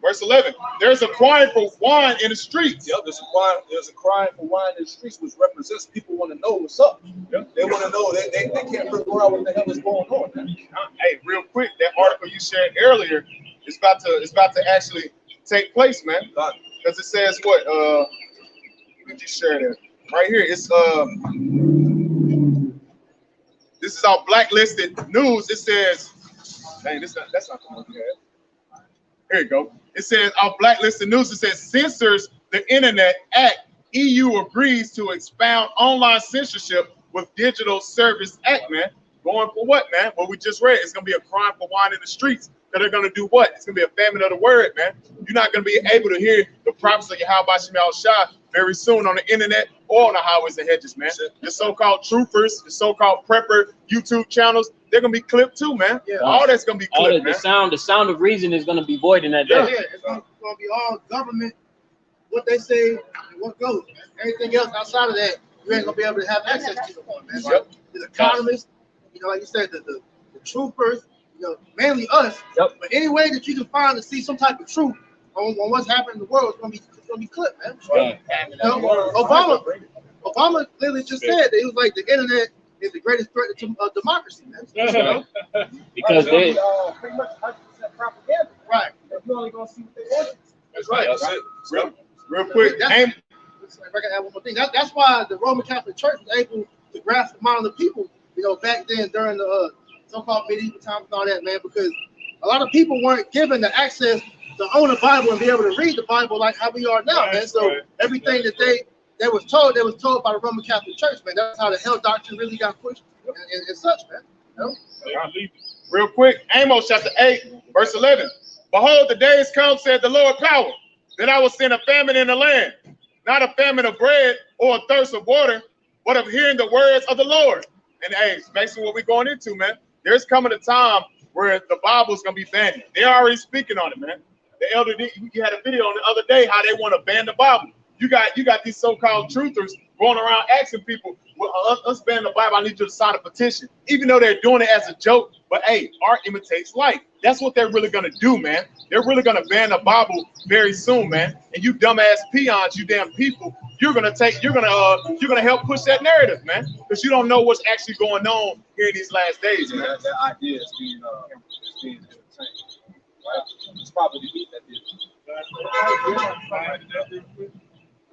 Verse 11. There's a crying for wine in the streets. Yep. There's a crying for wine in the streets, which represents people want to know what's up. Yep. They want to know. They can't figure out what the hell is going on, man. Hey, real quick, that article you shared earlier is about to actually take place, man. Because it says what? Let me just share that right here. It's this is our blacklisted news. It says, dang, that's not the one we had. Here you go. It says our blacklisted news. It says censors the Internet Act. EU agrees to expound online censorship with Digital Service Act, man. Going for what, man? What we just read. It's gonna be a crime for wine in the streets. That they're gonna do what? It's gonna be a famine of the word, man. You're not gonna be able to hear the prophets of Yahweh Shema Shah very soon on the internet or on the highways and hedges, man. The so-called truthers, the so-called prepper YouTube channels, they're gonna be clipped too, man. Yeah. All that's gonna be All clipped, the man. sound of reason is going to be void in that Yeah, day. it's gonna be all government, what they say, and what goes. Man. Anything else outside of that, you ain't gonna be able to have access to no more, man. Yep. The economists, you know, like you said, the troopers, you know, mainly us. Yep. But any way that you can find to see some type of truth on what's happening in the world, it's gonna be clipped, man. Right. You know, Obama literally just said that he was like, the internet is the greatest threat to democracy, man. You know? Because they, pretty much 100% propaganda. Right. You're only gonna see what they want. That's right. That's it. Real quick, That's, if I can add one more thing, that's why the Roman Catholic Church was able to grasp the mind of the people, you know, back then during the so-called medieval times and all that, man, because a lot of people weren't given the access to own a Bible and be able to read the Bible like how we are now, man. So everything that they was told by the Roman Catholic Church, man. That's how the hell doctrine really got pushed and such, man. You know? real quick, Amos chapter 8, verse 11. Behold, the days come, said the Lord power, that I will send a famine in the land, not a famine of bread or a thirst of water, but of hearing the words of the Lord. And hey, it's basically what we're going into, man. There's coming a time where the Bible's gonna be banned. They're already speaking on it, man. The elder, you had a video on the other day how they want to ban the Bible. You got these so-called truthers going around asking people, well, us ban the Bible, I need you to sign a petition. Even though they're doing it as a joke, but hey, art imitates life. That's what they're really gonna do, man. They're really gonna ban the Bible very soon, man. And you dumbass peons, you damn people, you're gonna help push that narrative, man, because you don't know what's actually going on here in these last days, man. That idea is being entertained. Right? It's probably the heat that did it.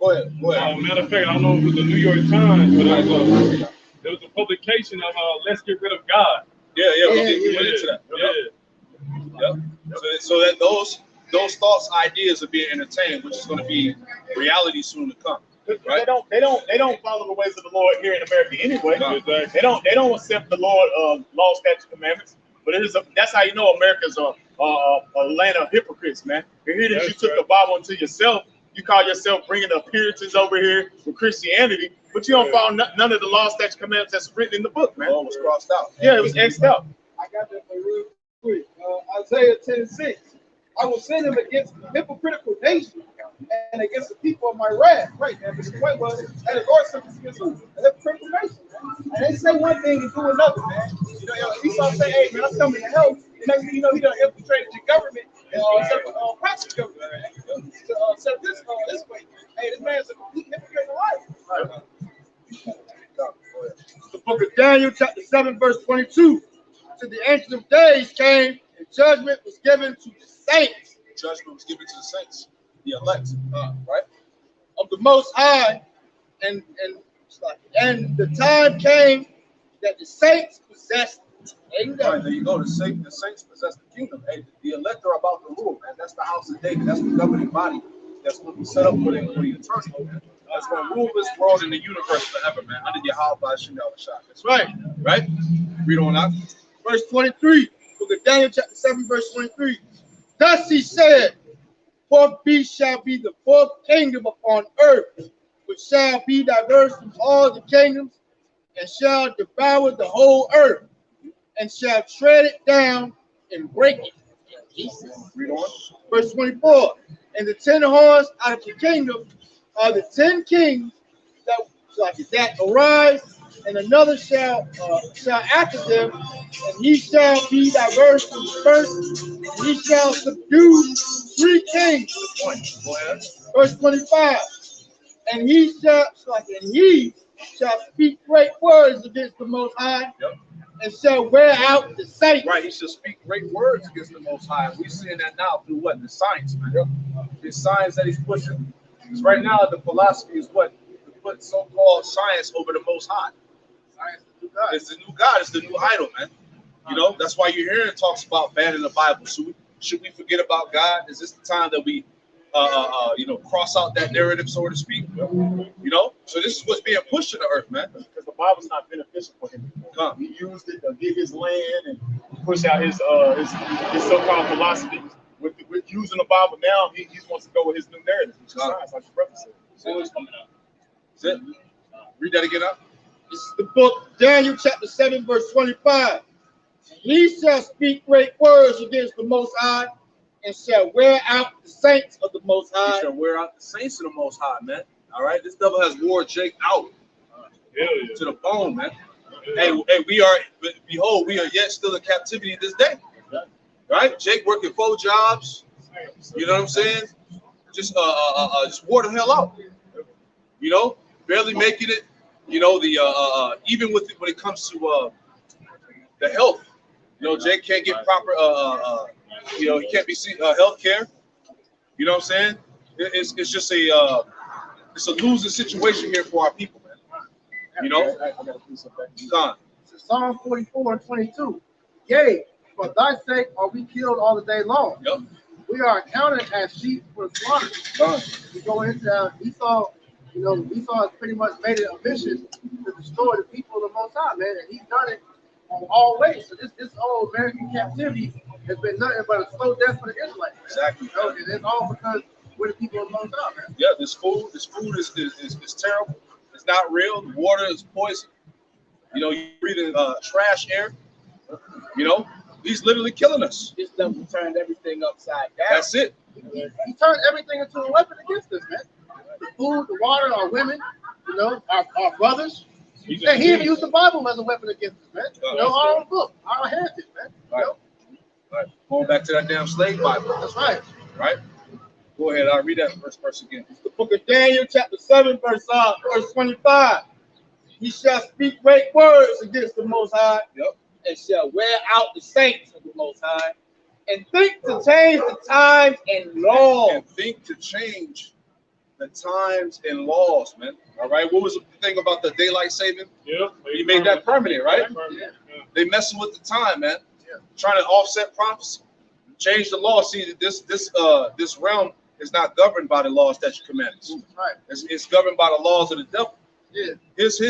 Go ahead. Matter of fact, I don't know if it was the New York Times, but there was a publication of Let's Get Rid of God. We went into that. Yep. So that those thoughts, ideas are being entertained, which is going to be reality soon to come. Right? They don't follow the ways of the Lord here in America anyway. No. They don't accept the Lord law, statutes, commandments. But that's how you know America's a land of hypocrites, man. And here that you took the Bible into yourself. You call yourself bringing the Puritans over here with Christianity, but you don't follow none of the law, statutes, commandments that's written in the book, man. All was crossed out. Yeah, it was X'd out. I got that for you real quick. Isaiah 10:6. I will send him against the hypocritical nation and against the people of my wrath. Right, man. But the point was, and the Lord sent us against the hypocritical nation, man. And they say one thing and do another, man. You know, Esau say, hey, man, I'm coming to help. And next thing you know, he done infiltrated the government and practice government, man. To set this way. Hey, this man's a complete hypocrite in life. The book of Daniel, chapter 7, verse 22. To the Ancient of Days came, and judgment was given to the saints. Judgment was given to the saints, the elect, right? Of the Most High, and the time came that the saints possessed it. Right, there you go. The saints possess the kingdom. Hey, the elect are about to rule, man. That's the house of David. That's the governing body that's going to be set up for the eternal, man. That's going to rule this world and the universe forever, man. Under Yahweh Hashem Shah. That's Right. Right? Read on out. Verse 23, book of Daniel, chapter 7, verse 23. Thus he said, fourth beast shall be the fourth kingdom upon earth, which shall be diverse from all the kingdoms, and shall devour the whole earth, and shall tread it down and break it. Jesus. Read on. Verse 24. And the 10 horns out of the kingdom are the 10 kings that arise, and another shall after them, and he shall be diverse from the first, and he shall subdue 3 kings. Go ahead. Verse 25. And he shall speak great words against the Most High, and shall wear out the saints. Right, he shall speak great words against the Most High. We're seeing that now through what? The science, man. The science that he's pushing. Because right now, the philosophy is what? To put so-called science over the Most High. Science is the new God. It's the new God. It's the new idol, man. You know, that's why you're hearing talks about banning the Bible. So should we forget about God? Is this the time that we, cross out that narrative, so to speak? You know, so this is what's being pushed to the earth, man. Because the Bible's not beneficial for him anymore. He used it to get his land and push out his so-called philosophy. With using the Bible now, he wants to go with his new narrative, which is science, like your brother said. always coming up. That's it. Read that again up. This is the book, Daniel chapter 7, verse 25. He shall speak great words against the Most High, and shall wear out the saints of the Most He High. shall wear out the saints of the Most High, man. All right, this devil has wore Jake out to the bone, man. Hey, we are, behold, we are yet still in captivity this day. Right? Jake working 4 jobs. You know what I'm saying? Just wore the hell out. You know, barely making it. You know, the even with when it comes to the health, you know, Jake can't get proper you know, he can't be health care. You know what I'm saying? It's just a it's a losing situation here for our people, man. You know? Gone. Psalm 44 and 22. Yea, for thy sake are we killed all the day long. Yep. We are accounted as sheep for slaughter. We go into Esau, you know, Esau has pretty much made it a mission to destroy the people of the Most High, man, and he's done it on all ways. So this whole American captivity has been nothing but a slow death for the Israelites. Man. Exactly. You know, and it's all because we're the people of the Most High, man. Yeah, this food is terrible. It's not real. The water is poison. You know, you're breathing trash air. You know, he's literally killing us. This devil turned everything upside down. That's it. He turned everything into a weapon against us, man. The food, the water, our women, you know, our brothers. And he even used the Bible as a weapon against us, man. You know, our own book, our heritage, man. You know? Right. Going back to that damn slave Bible. That's right. Right? Go ahead. I'll read that verse again. The book of Daniel, chapter 7, verse 25. He shall speak great words against the Most High, and shall wear out the saints of the Most High, and think to change the times and laws. And think to change the times and laws, man. All right. What was the thing about the daylight saving? Yeah. He made that permanent, right? Yeah. They messing with the time, man. Trying to offset prophecy. Change the law. See that this realm is not governed by the laws, statutes, commandments. Right. It's governed by the laws of the devil. Yeah. His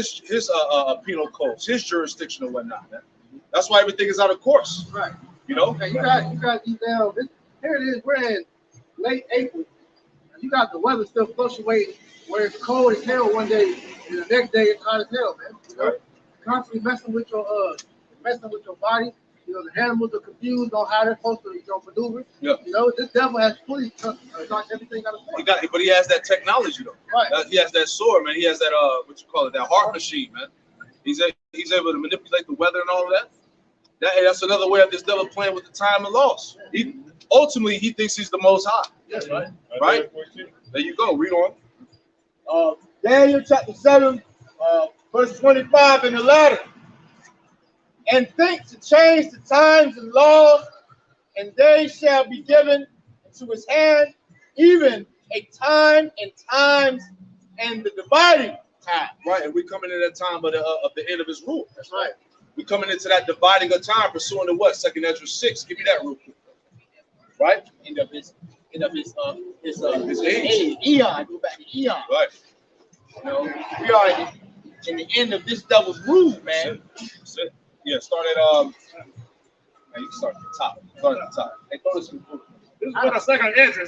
penal codes, his jurisdiction and whatnot, man. That's why everything is out of course. Right. You know? Okay, you got these down. Here it is. We're in late April. You got the weather still fluctuating where it's cold as hell one day and the next day it's hot as hell, man. You know? Constantly messing with your body. You know, the animals are confused on how they're supposed to, maneuver. Yeah. You know, this devil has fully knocked everything out of place. But he has that technology though. Right. He has that sword, man. He has that that heart machine, man. He's able to manipulate the weather and all of that. That's another way of this devil playing with the time and laws. Ultimately he thinks he's the Most High. Yes, right. Right? There you go. Read on. Daniel chapter 7, verse 25 in the latter. And think to change the times and laws, and they shall be given into his hand, even a time and times and the dividing time. Right, and we're coming in that time of the end of his rule. That's right. We're coming into that dividing of time, pursuing to what? 2nd Ezra 6. Give me that real quick. Right? End of his age. Eon. Go back to Eon. Right. You know, we are in the end of this devil's rule, man. That's it. Yeah, start at you can start at the top. Start at the top. Hey, throw this in the book. This is what the 2nd Ezra,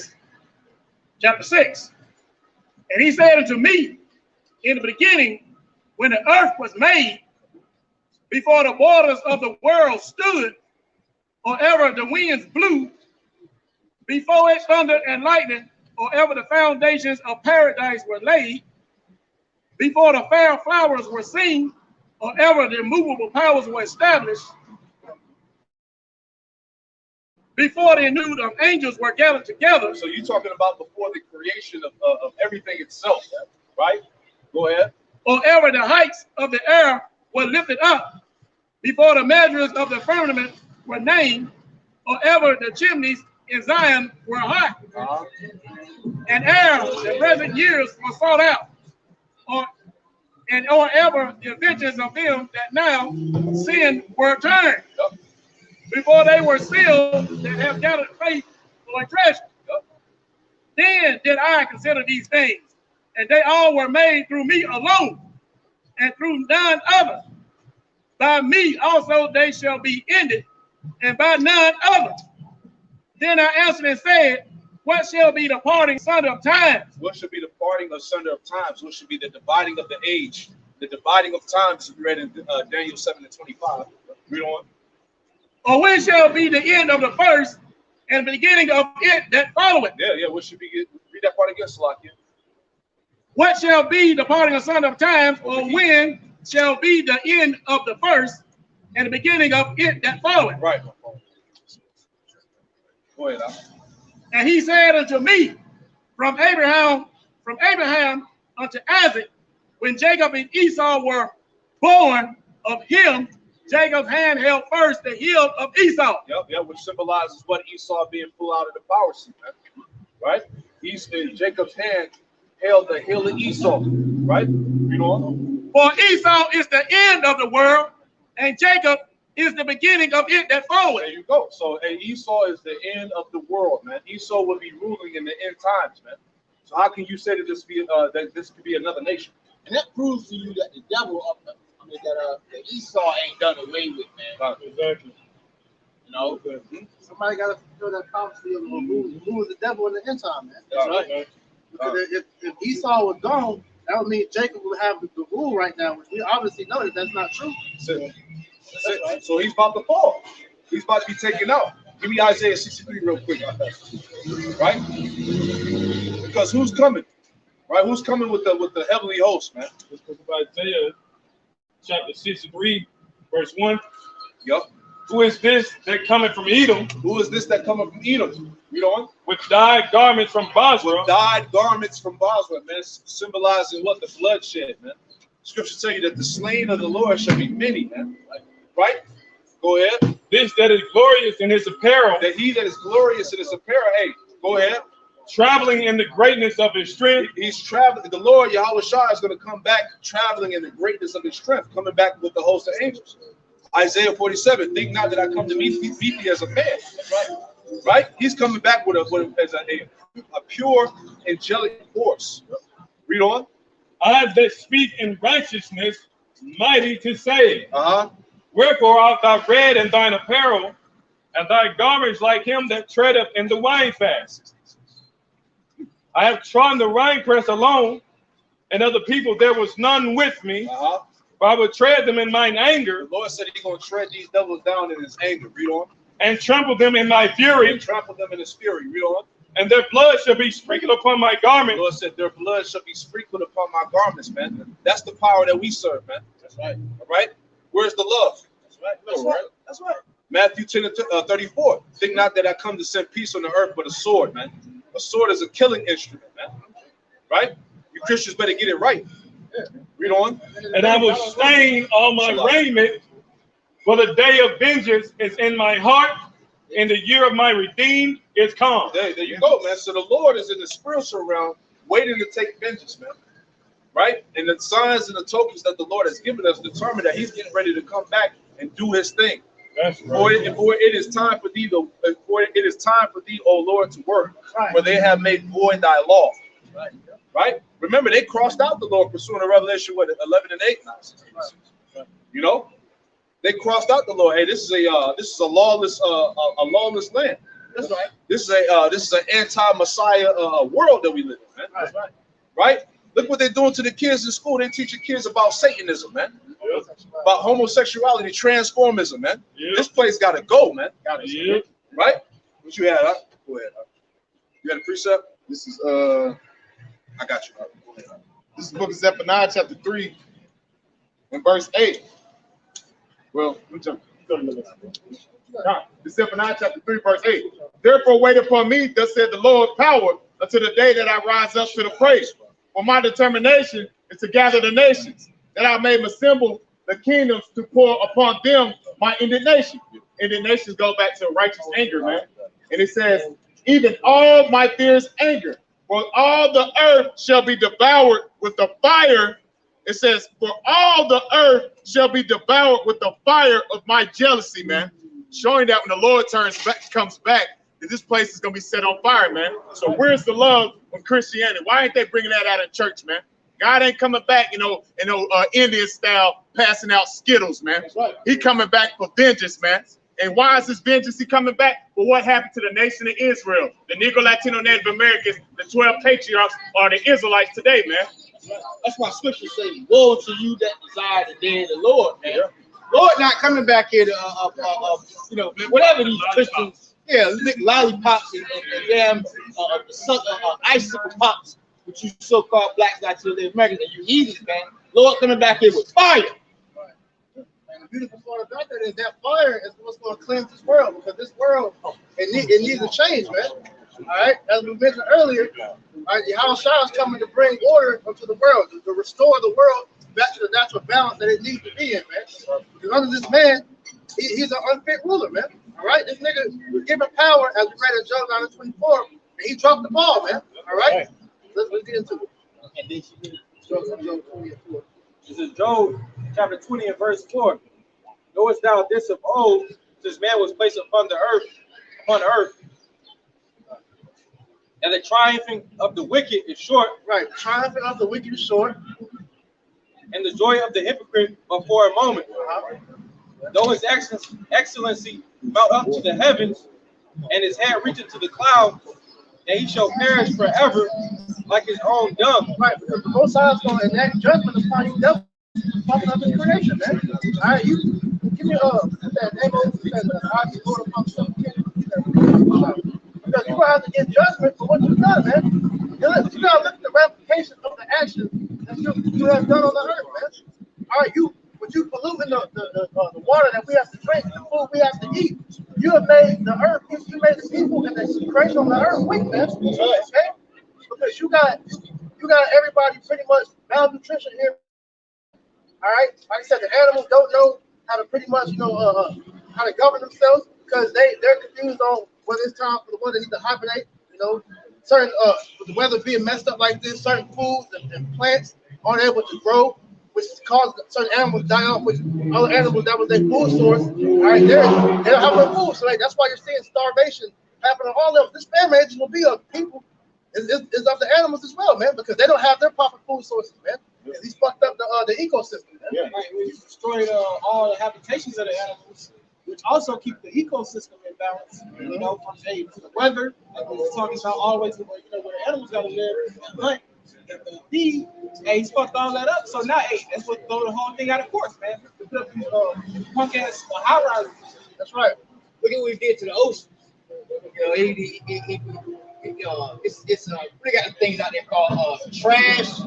chapter 6. And he said unto me, in the beginning, when the earth was made, before the borders of the world stood, or ever the winds blew, before it thundered and lightning, or ever the foundations of paradise were laid, before the fair flowers were seen, or ever the immovable powers were established, before the nude of angels were gathered together. So you're talking about before the creation of everything itself, right? Go ahead. Or ever the heights of the air were lifted up, before the measures of the firmament were named, or ever the chimneys in Zion were hot, and ere the present years were sought out, or ever the adventures of them that now sin were turned, before they were sealed that have gathered faith for treasure. Then did I consider these things, and they all were made through me alone, and through none other. By me also they shall be ended, and by none other. Then I answered and said, what shall be the parting sunder of times? What should be the parting of sunder of times? What should be the dividing of the age? The dividing of times is read in Daniel 7 and 25. Read on. Or when shall be the end of the first and the beginning of it that followeth? Yeah. What should be read that part again, Salakia? What shall be the parting asunder of times, or when shall be the end of the first and the beginning of it that followeth? Right. Go ahead, Al. And he said unto me, from Abraham unto Isaac, when Jacob and Esau were born, of him Jacob's hand held first the heel of Esau. Yep, which symbolizes what Esau being pulled out of the power seat, man. Right? Jacob's hand held the heel of Esau, right? You know. For Esau is the end of the world, and Jacob is the beginning of it that followeth. There you go. So Esau is the end of the world, man. Esau will be ruling in the end times, man. So how can you say that this could be another nation? And that proves to you that the devil that Esau ain't done away with, man. Exactly. You know, somebody got to fulfill that prophecy of who is the devil in the end time, man. That's right. Because if Esau was gone, that would mean Jacob would have the rule right now, which we obviously know that that's not true. That's it. Right. So he's about to fall. He's about to be taken out. Give me Isaiah 63 real quick. Right? Because who's coming? Right? Who's coming with the heavenly host, man? Let's talk about Isaiah chapter 63, verse 1. Yup. Who is this that cometh from Edom? Who is this that cometh from Edom? Read on. With dyed garments from Basra. With dyed garments from Basra, man. Symbolizing what? The bloodshed, man. Scripture tell you that the slain of the Lord shall be many, man. Right? Go ahead. This that is glorious in his apparel. That he that is glorious in his apparel. Hey, go ahead. Traveling in the greatness of his strength. He's traveling. The Lord Yahweh Shah is going to come back traveling in the greatness of his strength, coming back with the host of angels. Isaiah 47. Think not that I come to meet thee as a man. Right? Right? He's coming back with a pure angelic force. Read on. Eyes that speak in righteousness, mighty to save. Wherefore art thou red in thine apparel, and thy garments like him that treadeth in the winefast. I have trodden the winepress alone, and of the people there was none with me. For I would tread them in mine anger. The Lord said he's going to tread these devils down in his anger. Read on. And trample them in my fury. And trample them in his fury. Read on. And their blood shall be sprinkled upon my garments. The Lord said their blood shall be sprinkled upon my garments, man. That's the power that we serve, man. That's right. All right? Where's the love? That's right. That's right. That's right. Matthew 10:34. Think not that I come to send peace on the earth, but a sword, man. A sword is a killing instrument, man. Right? You Christians better get it right. Yeah. Read on. And I will stain all my raiment, for the day of vengeance is in my heart, and the year of my redeemed is come. There you go, man. So the Lord is in the spiritual realm, waiting to take vengeance, man. Right? And the signs and the tokens that the Lord has given us determine that he's getting ready to come back and do his thing. That's right. For it is time for thee, O Lord, to work, for they have made void thy law. Right? Remember, they crossed out the Lord pursuing the Revelation, 11 and 8 now. You know? They crossed out the Lord. Hey, this is a lawless land. That's right. This is an anti-Messiah world that we live in, man. That's right. Right? Look what they're doing to the kids in school. They're teaching kids about Satanism, man. Yep. About homosexuality, transformism, man. Yep. This place gotta go, man. Yep. Right? What you had, huh? Go ahead. You had a precept? This is I got you. Go ahead. This is the book of Zephaniah, chapter 3, and verse 8. Well, let me jump. It's Zephaniah chapter 3, verse 8. Therefore wait upon me, thus said the Lord, power, until the day that I rise up to the praise. For my determination is to gather the nations, that I may assemble the kingdoms to pour upon them my indignation. Indignation go back to righteous anger, man. And it says, even all my fierce anger, for all the earth shall be devoured with the fire. It says, for all the earth shall be devoured with the fire of my jealousy, man. Showing that when the Lord comes back, that this place is going to be set on fire, man. So where's the love of Christianity? Why ain't they bringing that out of church, man? God ain't coming back, Indian style, passing out Skittles, man. He coming back for vengeance, man. And why is this vengeance he coming back? For what happened to the nation of Israel? The Negro, Latino, Native Americans, the 12 patriarchs are the Israelites today, man. That's why scripture says, woe to you that desire the day of the Lord, man. Lord not coming back here to, you know, whatever these Christians, yeah, lick lollipops and damn icicle pops, which you so-called blacks got to the Americans, and you heathens, man. Lord coming back here with fire. And the beautiful part about that is that fire is what's going to cleanse this world, because this world, it needs a change, man. All right, as we mentioned earlier, all right, Yahushua is coming to bring order into the world, to restore the world back to the natural balance that it needs to be in, man. Because under this man, he's an unfit ruler, man. All right, this nigga was given power, as we read in Job 9:24, and he dropped the ball, man. All right, let's get into it. And then she did Job 20 and 4. This is Job chapter 20 and verse 4. Knowest thou this of old, this man was placed upon the earth, and the triumphing of the wicked is short. Right, triumphing of the wicked is short, and the joy of the hypocrite but for a moment. Though his excellency mount up to the heavens, and his head reacheth to the clouds, and he shall perish forever like his own dung. Right, because the Most High is going to enact judgment upon you, devil, talking of his creation, man. All right, you give me that Amos says I be Lord upon the because you're gonna have to get judgment for what you've done, man. You gotta look at the ramifications of the action that you have done on the earth, man. All right, you polluting the water that we have to drink, the food we have to eat. You have made the earth, you made the people and the creation on the earth weak, man. Okay? Because you got everybody pretty much malnutrition here. All right, like I said, the animals don't know how to pretty much how to govern themselves because they're confused on whether it's time for the one that needs to hibernate. You know, certain with the weather being messed up like this, certain foods and plants aren't able to grow, which causes certain animals to die off. Which other animals that was their food source, all right, they don't have no food, so that's why you're seeing starvation happen on all levels. This famine ain't will be of people. It's of the animals as well, man, because they don't have their proper food sources, man. He's fucked up the ecosystem, man. Yeah. Right, we destroyed all the habitations of the animals, which also keep the ecosystem in balance. You know, from to the weather, like we were talking about, all the way to where where the animals got to live and hunt. He's fucked all that up. So now, that's what throw the whole thing out of course, man. To put up these punk ass high rises. That's right. Look at what he did to the ocean. It's we got things out there called trash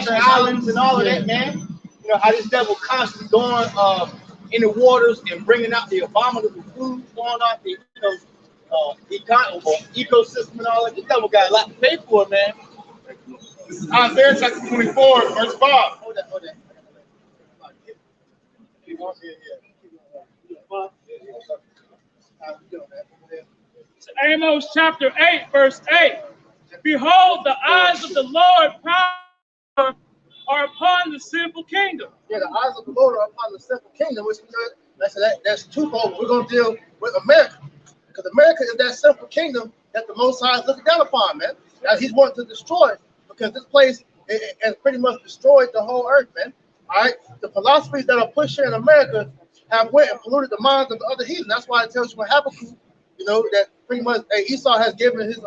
islands and all of that, man. You know how this devil constantly going in the waters and bringing out the abominable food, going out the ecosystem and all that. The devil got a lot to pay for it, man. This is Isaiah chapter 24, verse 5. Hold that. Amos chapter 8, verse 8. Behold, the eyes of the Lord are upon the simple kingdom. Yeah, the eyes of the Lord are upon the simple kingdom, which that's twofold. We're going to deal with America, because America is that simple kingdom that the Most High is looking down upon, man. That He's wanting to destroy, because this place has pretty much destroyed the whole earth, man. All right, the philosophies that are pushed here in America have went and polluted the minds of the other heathen. That's why it tells you in Habakkuk, you know, that pretty much Esau has given his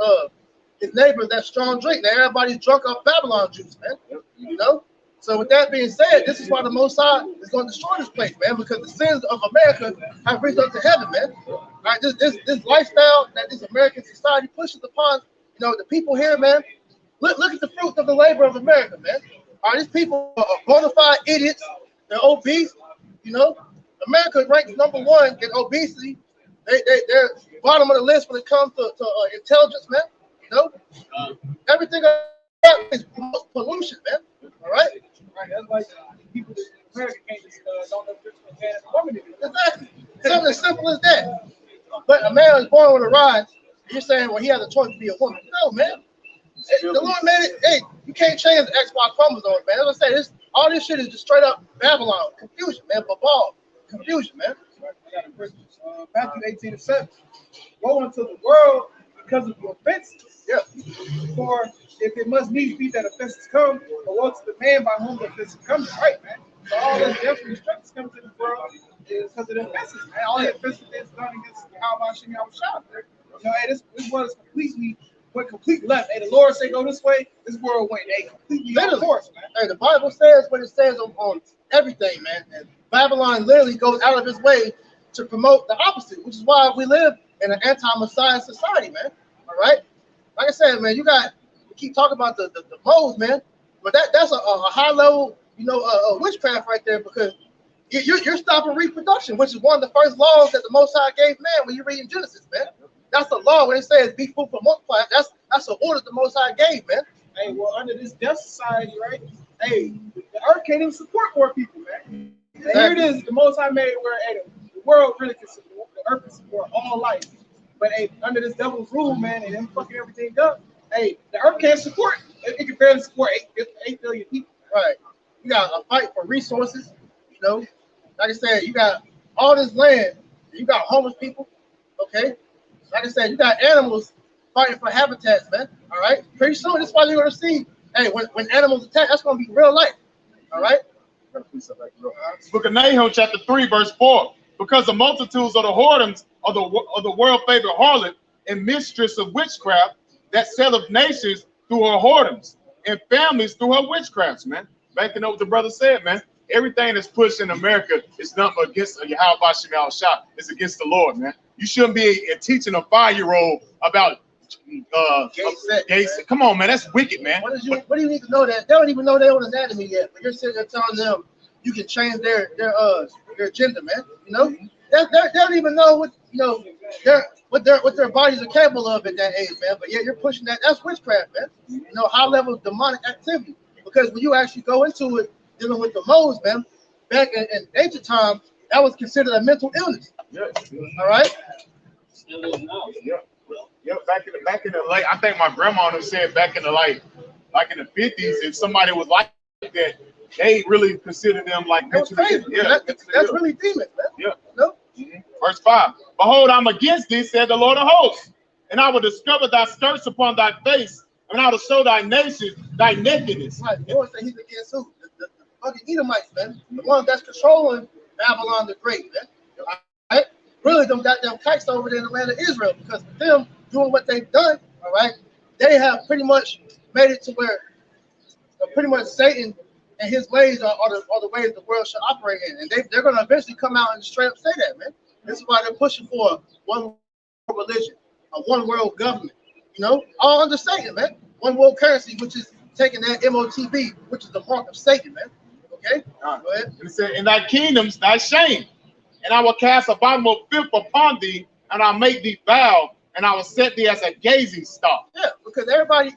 neighbors that strong drink. Now everybody's drunk off Babylon juice, man. You know. So with that being said, this is why the Most High is going to destroy this place, man, because the sins of America have reached up to heaven, man. All right, this lifestyle that this American society pushes upon, you know, the people here, man. Look at the fruits of the labor of America, man. All right, these people are bona fide idiots. They're obese. You know, America ranks #1 in obesity. They're bottom of the list when it comes to intelligence, man. You know, everything is pollution, man. All right. Right, that's like people in America can't just don't know if it's a man or woman. Exactly. Something as simple as that. But a man is born with a rod. You're saying, well, he has a choice to be a woman. No, man. The Lord made it. Hey, you can't change the XY chromosomes, man. As I say, all this shit is just straight up Babylon. Confusion, man. Babal. Confusion, man. Matthew 18:7. Woe unto the world because of your offenses. Yeah. For if it must needs be that offenses come, but woe to the man by whom the offenses comes, right, man? So all this death and destruction comes to this world is because of the offenses, man. All the offenses that's done against how about Shimmy Shah. You know, hey, this was went completely left. Hey, the Lord say go this way, this world went completely off course, man. Hey, the Bible says what it says on everything, man. And Babylon literally goes out of its way to promote the opposite, which is why we live in an anti-Messiah society, man. All right? Like I said, man, we keep talking about the moles, man, but that's a high level, witchcraft right there, because you're stopping reproduction, which is one of the first laws that the Most High gave man when you read in Genesis, man. That's the law when it says be fruitful and multiply. That's an order the Most High gave, man. Hey, well, under this death society, right? Hey, the earth can't even support more people, man. And here it is, the Most High made where the world really can support, the earth can support all life. But hey, under this devil's rule, man, and them fucking everything up, hey, the earth can't support. It can barely support 8 billion people. Right. You got a fight for resources, Like I said, you got all this land, you got homeless people, okay? Like I said, you got animals fighting for habitats, man. All right. Pretty soon, that's why you're gonna see. Hey, when animals attack, that's gonna be real life. All right. Book of Nahum, chapter 3, verse 4. Because the multitudes of the whoredoms of the world favorite harlot and mistress of witchcraft that selleth nations through her whoredoms and families through her witchcrafts, man. Backing up what the brother said, man. Everything that's pushed in America is nothing against Yahweh Shema Shah. It's against the Lord, man. You shouldn't be teaching a 5-year-old about gay sex. Come on, man. That's wicked, man. What do you need to know that? They don't even know their own anatomy yet. But you're sitting there telling them you can change their gender, man. They don't even know what their bodies are capable of at that age, man. But yeah, you're pushing that. That's witchcraft, man. High level demonic activity. Because when you actually go into it, dealing with the moles, man, back in ancient times, that was considered a mental illness. Yes. All right. Still is now. Yeah. Back in the late, I think my grandma said back in the like in the 50s, if somebody was like that, they really considered them like mentally ill. Yeah, that's really demons, man. Yeah. Verse 5. Behold, I'm against thee, said the Lord of hosts, and I will discover thy skirts upon thy face, and I will show thy nation thy nakedness. Right. You want to say he's against who? The fucking Edomites, man. The ones that's controlling Babylon the Great, man. Right? Really, them goddamn kites over there in the land of Israel, because with them doing what they've done, all right, they have pretty much made it to where pretty much Satan and his ways are the ways the world should operate in. And they're going to eventually come out and straight up say that, man. This is why they're pushing for one world religion, a one world government, all under Satan, man. One world currency, which is taking that MOTB, which is the mark of Satan, man. Okay? Go ahead. It said, in thy kingdoms, thy shame, and I will cast abominable filth upon thee, and I'll make thee vow, and I will set thee as a gazing stock. Yeah, because everybody's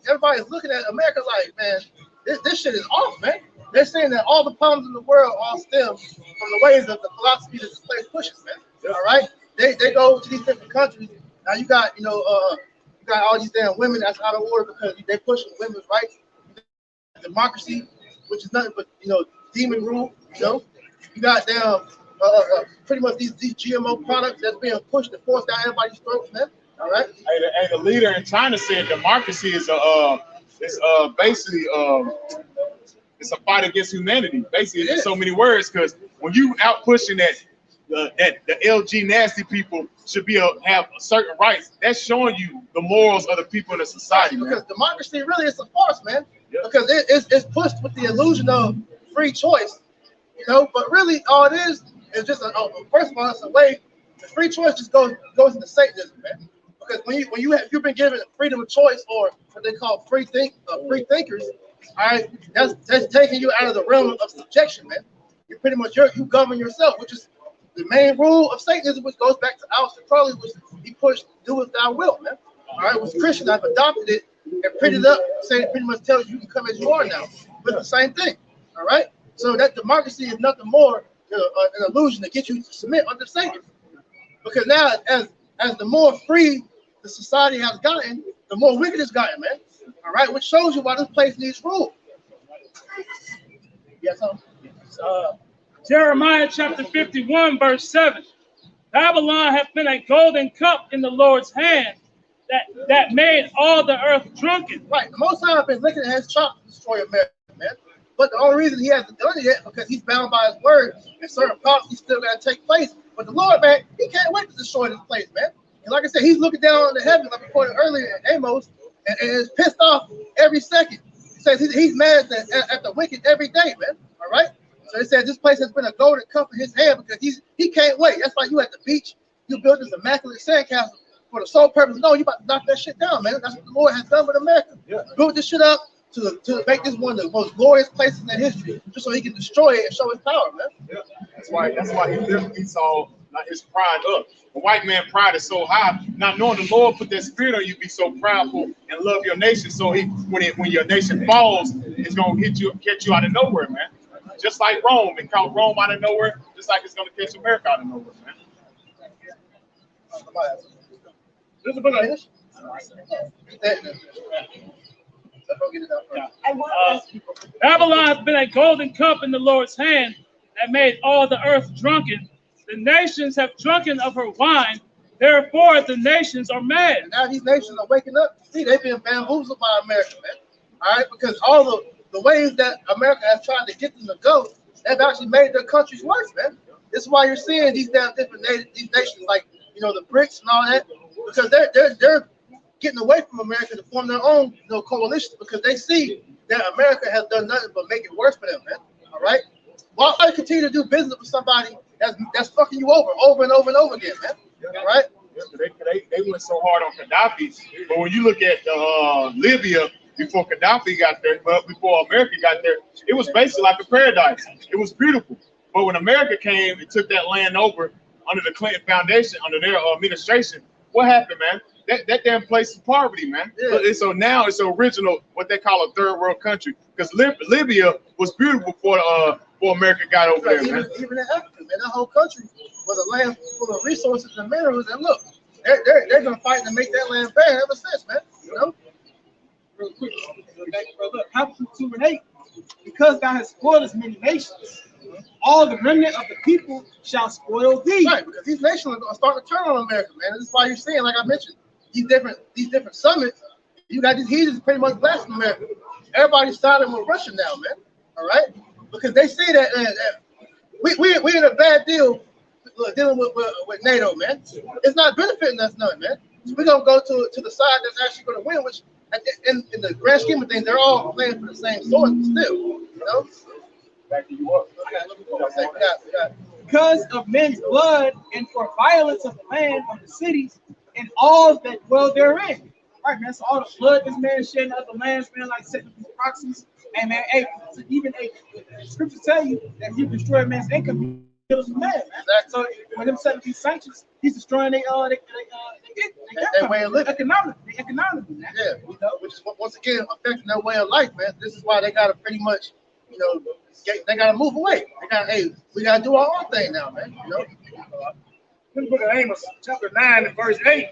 looking at America like, man, this shit is off, man. They're saying that all the problems in the world all stem from the ways of the philosophy that this place pushes, man. Yeah. All right? They go to these different countries. Now you got, you got all these damn women that's out of order because they pushing women's rights. Democracy, which is nothing but, demon rule, You got damn pretty much these GMO products that's being pushed and forced down everybody's throats, man. All right. Hey, the leader in China said democracy is basically it's a fight against humanity. Basically, in so many words, because when you out pushing that the LG nasty people should have certain rights, that's showing you the morals of the people in the society. Because democracy really is a farce, man. Yep. Because it's pushed with the illusion of free choice, But really, all it is just first of all, it's a way. The free choice just goes into Satanism, man. Because when you've been given freedom of choice, or what they call free thinkers, all right, that's taking you out of the realm of subjection, man. You're pretty much you govern yourself, which is the main rule of Satanism, which goes back to Aleister Crowley, which he pushed "do as thou wilt," man. All right, which Christians have adopted it and printed up, saying it pretty much tells you can come as you are now. But the same thing, all right. So that democracy is nothing more than an illusion to get you to submit under Satan. Because now, as the more free the society has gotten, the more wicked it's gotten, man. All right, which shows you why this place needs rule. Yes, Jeremiah chapter 51, verse 7. Babylon hath been a golden cup in the Lord's hand that made all the earth drunken. Right. The Most High has been licking his chops to destroy America, man. But the only reason he hasn't done it yet because he's bound by his word and certain prophecies still got to take place. But the Lord, man, he can't wait to destroy this place, man. And like I said, he's looking down on the heavens, like I quoted earlier in Amos, and is pissed off every second. He says he's mad at the wicked every day, man. All right. So they said this place has been a golden cup in his hand because he can't wait. That's why you at the beach, you built this immaculate sandcastle for the sole purpose. No, you about to knock that shit down, man. That's what the Lord has done with America. Yeah. Built this shit up to make this one of the most glorious places in history, just so he can destroy it and show his power, man. Yeah. That's why he lifted Esau, like his pride up. The white man pride is so high, not knowing the Lord put that spirit on you, be so proudful and love your nation. So when your nation falls, it's gonna catch you out of nowhere, man. Just like Rome, it caught Rome out of nowhere, just like it's gonna catch America out of nowhere, man. This is a book of Babylon has been a golden cup in the Lord's hand and made all the earth drunken. The nations have drunken of her wine. Therefore, the nations are mad. And now these nations are waking up. See, they've been bamboozled by America, man. All right, because all the ways that America has tried to get them to go, they've actually made their countries worse, man. This is why you're seeing these damn different these nations like, you know, the BRICS and all that, because they're getting away from America to form their own, you know, coalition because they see that America has done nothing but make it worse for them, man. All right. Why continue to do business with somebody that's fucking you over and over and over again, man? All right. They went so hard on Gaddafi, but when you look at Libya before Gaddafi got there, but before America got there, it was basically like a paradise. It was beautiful. But when America came and took that land over under the Clinton Foundation, under their administration, what happened, man? That damn place is poverty, man. Yeah. So now it's original, what they call a third world country, because Libya was beautiful before America got over there, man. Even in Africa, man, that whole country was a land full of resources and minerals. And look, they're gonna fight to make that land fair ever since, man. You know. Real quick, look, Habakkuk 2 and 8. Because thou hast spoiled as many nations, all the remnant of the people shall spoil thee. Right, because these nations are starting to turn on America, man. This is why you're seeing, like I mentioned, these different summits. You got these heathens pretty much blasting America. Everybody's siding with Russia now, man. All right, because they see that we in a bad deal dealing with NATO, man. It's not benefiting us none, man. So we're gonna go to the side that's actually gonna win, which in the grand scheme of things, they're all playing for the same sword still, you know. Backing you up. Because of men's blood and for violence of the land of the cities and all that dwell therein. All right, man. So all the blood this man is shedding of the lands, man, like setting up these proxies. And man, hey, so even scriptures tell you that he destroyed man's income, he kills the man. So when him setting these sanctions, he's destroying their way of living economically, man. Yeah, you know, which is once again affecting their way of life, man. This is why they gotta pretty much, you know, they gotta move away. We gotta do our own thing now, man. You know. In the book of Amos, chapter 9 and verse 8.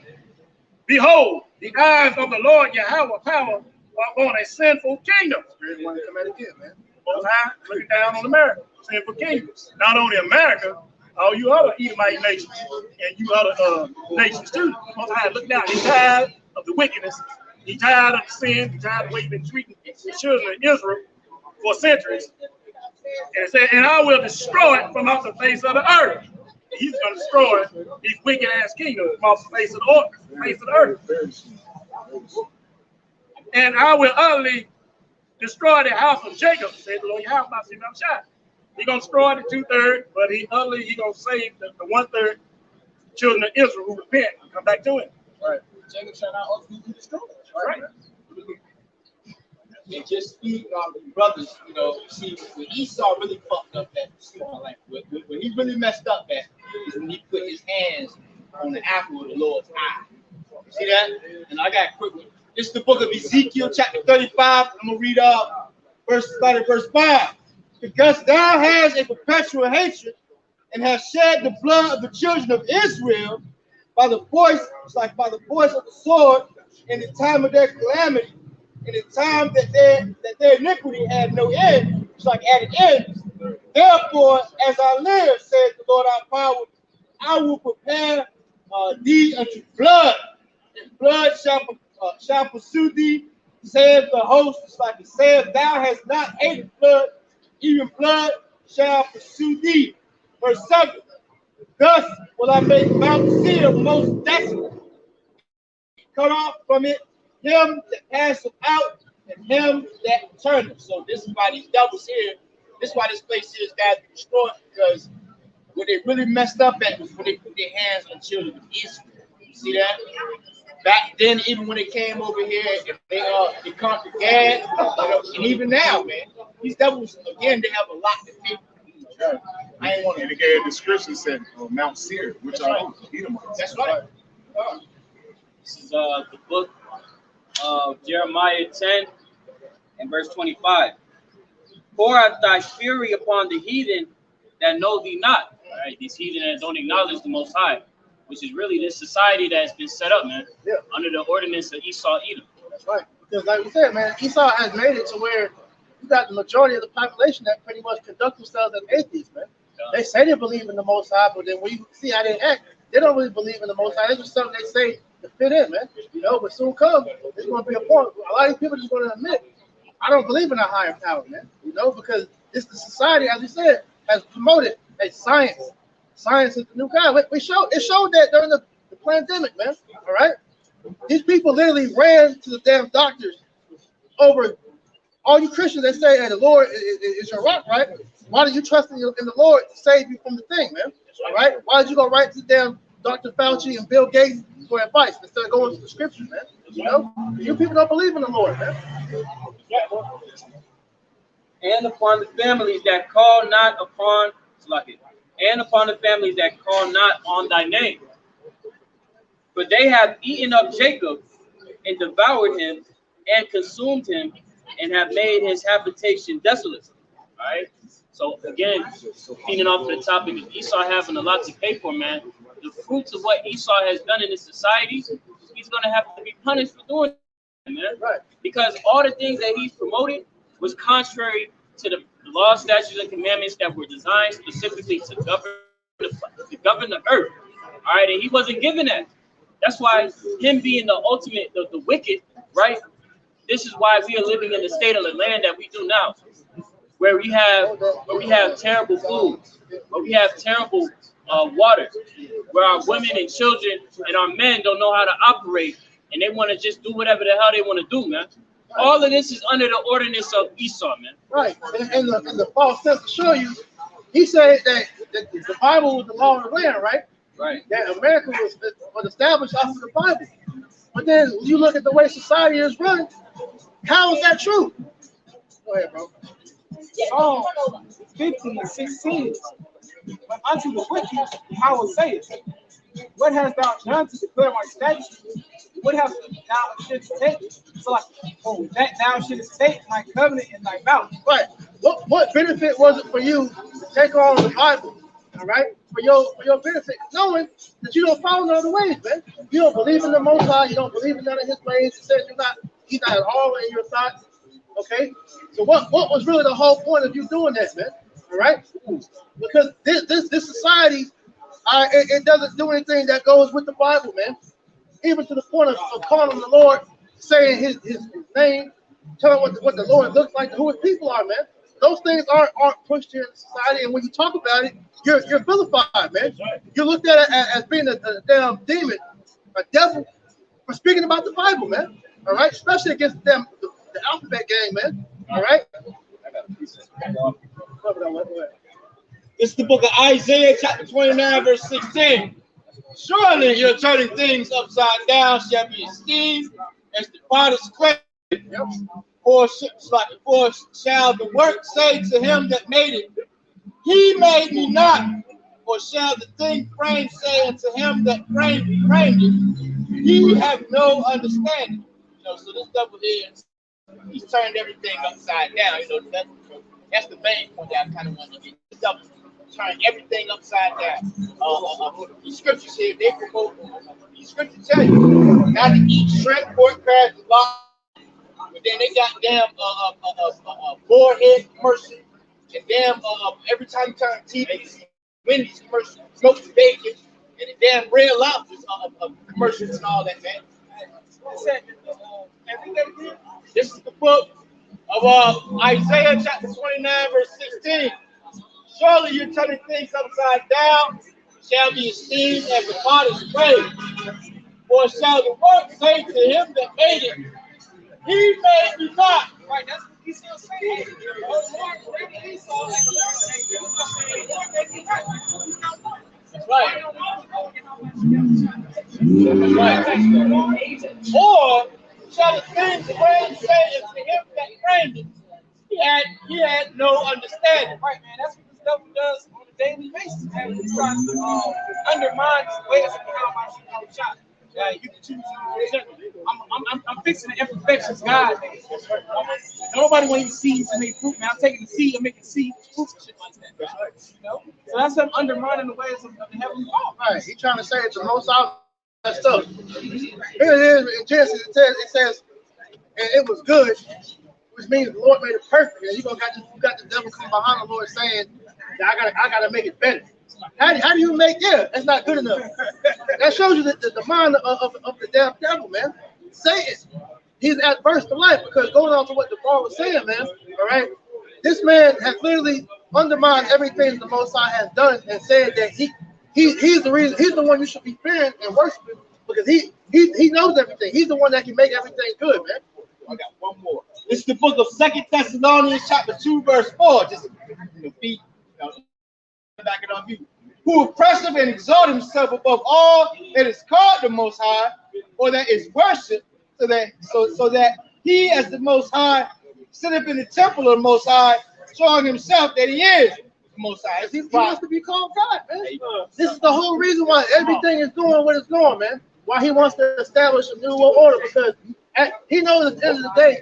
Behold, the eyes of the Lord Yahweh power are on a sinful kingdom. Spirit want to come out again, man. Most High looking down on America, sinful kingdom. Not only America, all you other Edomite nations and you other nations too. Most High look down. He's tired of the wickedness. He's tired of the sin. He's tired of the way he's been treating the children of Israel for centuries. And it said, and I will destroy it from off the face of the earth. He's going to destroy these wicked ass kingdoms from off the face of the earth. And I will utterly destroy the house of Jacob, said the Lord Yahweh. He's going to destroy the 2/3, but he's going to save the 1/3 children of Israel who repent and come back to him. Right. Jacob shall not ultimately be destroyed. Right. And just speaking on the brothers, you know, see, when Esau really fucked up at, like, when he really messed up at, is when he put his hands on the apple of the Lord's eye. You see that? And I got a quick one. This is the book of Ezekiel, chapter 35. I'm going to read start at verse 5. Because thou hast a perpetual hatred and hast shed the blood of the children of Israel by the voice of the sword in the time of their calamity, in the time that their iniquity had no end, it's like at an end. Therefore, as I live, says the Lord our power, I will prepare thee unto blood, and blood shall pursue thee, saith the host. It's like it says, thou hast not hated blood, even blood shall pursue thee. Verse 7. Thus will I make Mount Seir most desolate, cut off from it him that passeth out and him that turneth. So this is why these devils here This is why this place is got to be destroyed, because what they really messed up at was when they put their hands on the children of Israel. You see that? Back then, even when they came over here, if they conquered Gad, and even now, man, these devils again, they have a lot to fear. I ain't want to. And it gave a description said Mount Seir, which are Edomites. That's right. This is the book of Jeremiah 10 and verse 25. Pour out thy fury upon the heathen that know thee not. All right, these heathen that don't acknowledge the Most High, which is really this society that has been set up, man, under the ordinance of Esau, Edom. That's right. Because like we said, man, Esau has made it to where you got the majority of the population that pretty much conduct themselves as atheists, man. They say they believe in the Most High, but then when you see how they act, they don't really believe in the Most High. It's just something they say to fit in, man. You know, but soon come, there's going to be a point. A lot of these people are just going to admit, I don't believe in a higher power, man. You know, because it's the society, as we said, has promoted a science. Science is the new God. It showed that during the pandemic, man. All right? These people literally ran to the damn doctors over all you Christians that say, hey, the Lord is your rock, right? Why did you trust in the Lord to save you from the thing, man? All right? Why did you go right to damn Dr. Fauci and Bill Gates for advice instead of going to the scriptures, man? You know? You people don't believe in the Lord, man. And upon the families that call not upon, and upon the families that call not on thy name. For they have eaten up Jacob and devoured him and consumed him and have made his habitation desolate. All right. So again, feeding off of the topic of Esau having a lot to pay for, man. The fruits of what Esau has done in this society, he's going to have to be punished for doing it, man. Right. Because all the things that he's promoting was contrary to the laws, statutes, and commandments that were designed specifically to govern the earth. All right, and he wasn't given that. That's why him being the ultimate, the wicked, right? This is why we are living in the state of the land that we do now, where we have terrible food, where we have terrible water, where our women and children and our men don't know how to operate, and they want to just do whatever the hell they want to do, man. All of this is under the ordinance of Esau, man. Right, and the false sense to show you, he said that the Bible was the law of the land, right? Right. That America was established off of the Bible. But then when you look at the way society is run, how is that true? Go ahead, bro. Psalm 15:16. But unto the wicked, I will say it. What hast thou done to declare my statutes? What hast thou shouldst take? So like, that thou shouldst take my covenant in thy mouth. Right. What benefit was it for you to take on the Bible? All right, for your benefit, knowing that you don't follow none of the ways, man. You don't believe in the Most High. You don't believe in none of His ways. He says He's not at all in your thoughts. Okay, so what was really the whole point of you doing that, man? All right, because this society, it doesn't do anything that goes with the Bible, man. Even to the point of calling the Lord, saying His name, telling what the Lord looks like, who His people are, man. Those things aren't pushed here in society, and when you talk about it, you're vilified, man. You're looked at as being a damn demon, a devil, for speaking about the Bible, man. All right, especially against them, the alphabet gang, man. All right. It's the book of Isaiah, chapter 29, verse 16. Surely your turning things upside down shall be esteemed as the potter's clay. For shall the work say to him that made it, He made me not? Or shall the thing framed say unto him that framed it, He have no understanding? You know, so this devil here, he's turned everything upside down. You know, that's the main point that I kind of want to get. The devil turned everything upside down. The scriptures here, they promote. The scriptures tell you not to eat shrimp, pork, crabs, and lobster. But then they got damn boarhead commercial, and damn every time you turn TV, Wendy's commercial, smoked bacon, and the damn Red Lobster's commercials and all that, man. This is the book of Isaiah chapter 29, verse 16. Surely you're turning things upside down, shall be esteemed as the potter's clay. Or shall the work say to him that made it, He made me not. Right, that's what he's still saying. Oh, Lord, created Esau and the Lord made me right. That's right. That's right. Or shall the things the way say is to him that framed it. He had no understanding. Right, man. That's what this devil does on a daily basis, man. He tries to undermine the ways of how my shot. You can choose to reject it. I'm fixing the imperfections, God. Nobody want to see to make fruit, man. I'm taking the seed and making seed fruits and shit like that. You know? So that's them undermining the ways of the heavenly Father. Right. He's trying to say it's the most out that stuff. Here it is in Genesis. It says, and it was good, which means the Lord made it perfect. And you got the devil come behind the Lord saying, I gotta make it better. How do you make it? That's not good enough. That shows you the mind of the damn devil, man. Satan. He's adverse to life because going on to what the Paul was saying, man. All right, this man has literally undermined everything the Most High has done and said that he's the reason. He's the one you should be fearing and worshiping because he knows everything. He's the one that can make everything good, man. I got one more. It's the book of 2 Thessalonians chapter 2, verse 4. Just beat back it on you. Who oppressive and exalt himself above all that is called the Most High, or that is worshipped, so that he, as the Most High, sitteth in the temple of the Most High, showing himself that he is the Most High. He wants to be called God, man. This is the whole reason why everything is doing what it's doing, man. Why he wants to establish a new world order, because he knows at the end of the day,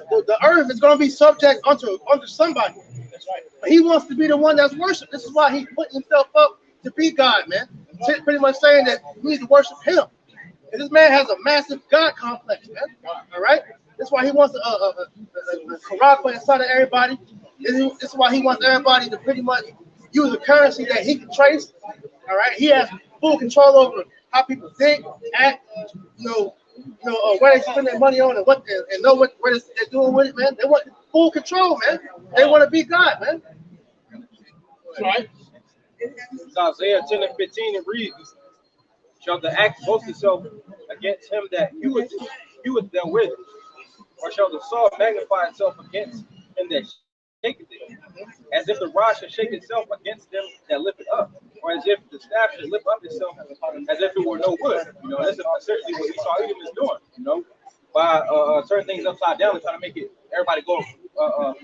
the earth is going to be subject unto somebody. That's right. But he wants to be the one that's worshipped. This is why he's putting himself up to be God, man. Pretty much saying that we need to worship him. And this man has a massive God complex, man. All right? That's why he wants a Karaka inside of everybody. This is why he wants everybody to pretty much use a currency that he can trace. All right? He has full control over how people think, act, where they spend their money on and know what they're doing with it, man. They want full control, man. They want to be God, man. That's right. It's Isaiah 10 and 15, it reads, shall the axe boast itself against him that heweth therewith? Or shall the saw magnify itself against him that shaketh it? As if the rod should shake itself against them that lift it up, or as if the staff should lift up itself as if it were no wood. That's essentially what Esau Edom is doing, by turning things upside down and trying to make it everybody go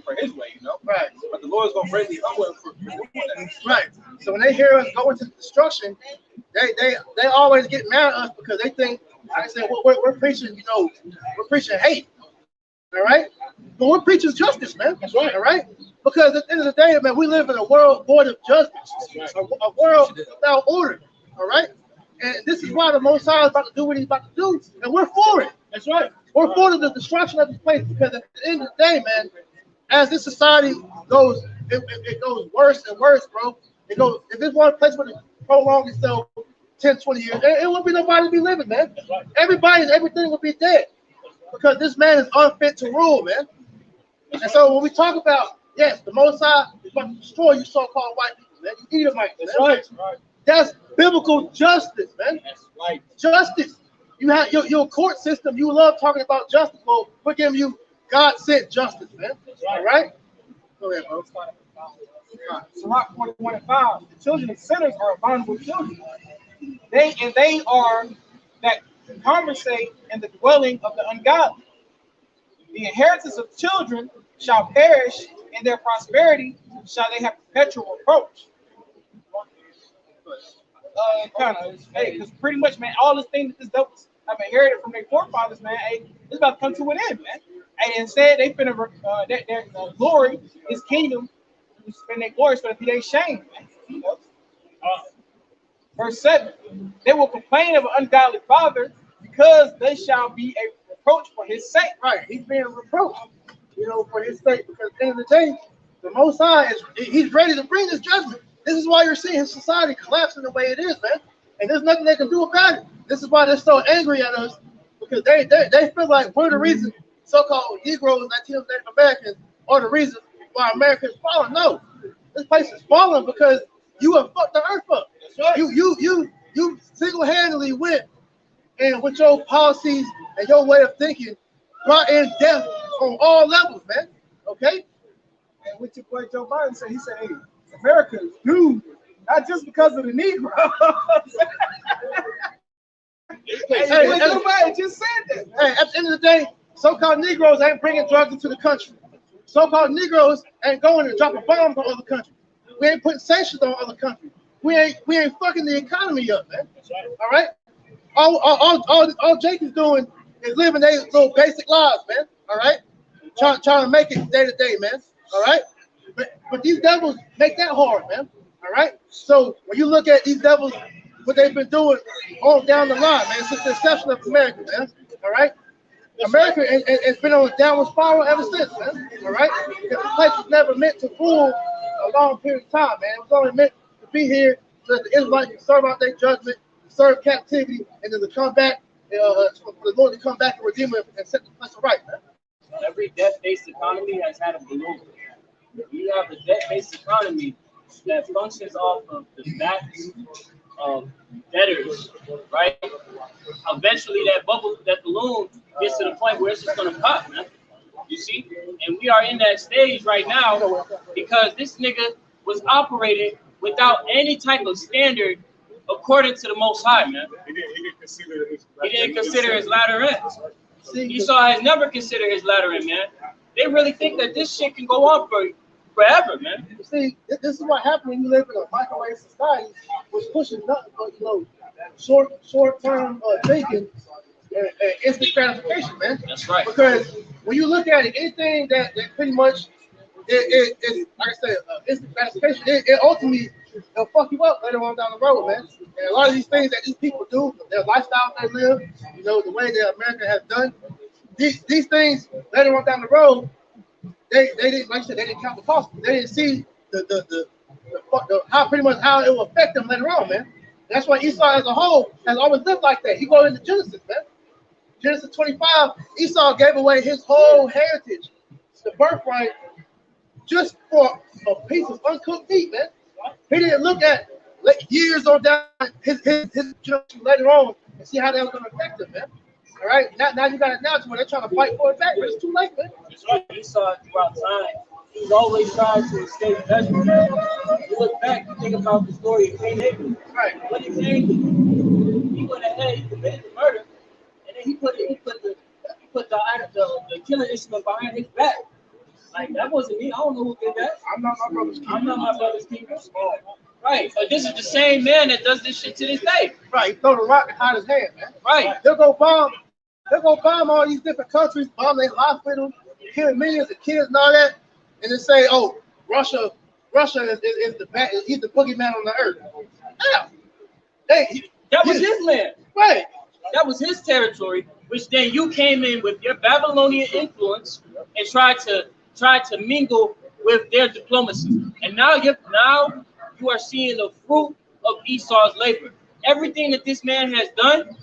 for his way, Right. But the Lord is going to greatly humble him for doing that. Right. So when they hear us go into destruction, they always get mad at us because they think, like I said, we're preaching, we're preaching hate. All right? But we're preaching justice, man. That's right. All right? Because at the end of the day, man, we live in a world void of justice, a world without order. All right? And this is why the Most High is about to do what he's about to do, and we're for it. That's right. We're for the destruction of this place because at the end of the day, man, as this society goes, it goes worse and worse, bro. It goes, if it's one place where it prolongs itself 10, 20 years, it won't be nobody to be living, man. Everybody and everything will be dead because this man is unfit to rule, man. And so when we talk about, yes, the Most High is about to destroy you so-called white people, man. You Edomites, man. That's right. That's biblical justice, man. That's right. Justice. You have your court system. You love talking about justice. Well, we're giving you God-sent justice, man. That's right. All right? Go ahead, bro. Sirach 41:5. The children of sinners are abominable children. They are that conversate in the dwelling of the ungodly. The inheritance of children shall perish, and their prosperity shall they have perpetual reproach. Because pretty much, man, all this thing that this devils have inherited from their forefathers, man, it's about to come to an end, man. And instead, they finna their glory, his kingdom, spend their glory so that they ain't shamed, man. Verse 7, they will complain of an ungodly father because they shall be a reproach for his sake. Right, he's being reproached, for his sake, because at the end of the day, the Most High he's ready to bring this judgment. This is why you're seeing his society collapsing the way it is, man. And there's nothing they can do about it. This is why they're so angry at us, because they feel like we're the reason so-called Negroes, Latinos, Native Americans are the reason why America is falling. No, this place is falling because you have fucked the earth up. Right. You single-handedly went and with your policies and your way of thinking brought in death on all levels, man. Okay? And what your boy Joe Biden said, he said, hey, America is doomed, not just because of the Negro. Hey, Joe Biden just said that. Hey, at the end of the day, so-called Negroes ain't bringing drugs into the country. So-called Negroes ain't going and dropping bombs on other countries. We ain't putting sanctions on other countries. We ain't fucking the economy up, man. All right? All Jake is doing is living their little basic lives, man. All right? Trying to make it day to day, man. All right? But these devils make that hard, man. All right? So when you look at these devils, what they've been doing all down the line, man, since the inception of America, man. All right? America has been on a downward spiral ever since, man. All right? The place was never meant to rule a long period of time, man. It was only meant to be here so that the Israelites can serve out their judgment, serve captivity, and then to come back, for the Lord to come back and redeem it and set the place right, man. Every debt-based economy has had a balloon. You have a debt-based economy that functions off of the backs of debtors, right? Eventually, that balloon gets to the point where it's just going to pop, man. You see? And we are in that stage right now because this nigga was operating without any type of standard according to the Most High, man. He didn't consider his latter end. Esau has never considered his latter end, man. They really think that this shit can go on forever, man. You see, this is what happened when you live in a microwave society, was pushing nothing but, short-term thinking and instant gratification, man. That's right. Because when you look at it, anything that pretty much it like I said, instant gratification, it ultimately it'll fuck you up later on down the road, man. And a lot of these things that these people do, their lifestyle they live, the way that America has done, these things later on down the road, they didn't, like I said, they didn't count the cost. They didn't see the how pretty much how it will affect them later on, man. That's why Esau as a whole has always lived like that. You go into Genesis, man. Genesis 25, Esau gave away his whole heritage, the birthright, just for a piece of uncooked meat, man. He didn't look at years on down his generation later on and see how that was going to affect him, man. All right, now you got it now to where they're trying to fight for it back, but it's too late, man. That's right. Esau throughout time, he's always trying to escape judgment. You look back, you think about the story of Cain and Abel. Right. What did Cain do? He went ahead, he committed the murder, and then he put the killing instrument behind his back. Like, that wasn't me. I don't know who did that. I'm not my brother's keeper. I'm not my brother's keeper. Right. But this is the same man that does this shit to this day. Right. He throw the rock behind his hand, man. Right. They'll go bomb all these different countries, bomb their hospitals, kill millions of kids and all that, and then say, oh, Russia is he's the boogeyman on the earth. Yeah. That was his land. Right. That was his territory, which then you came in with your Babylonian influence and tried to mingle with their diplomacy. And now you are seeing the fruit of Esau's labor. Everything that this man has done,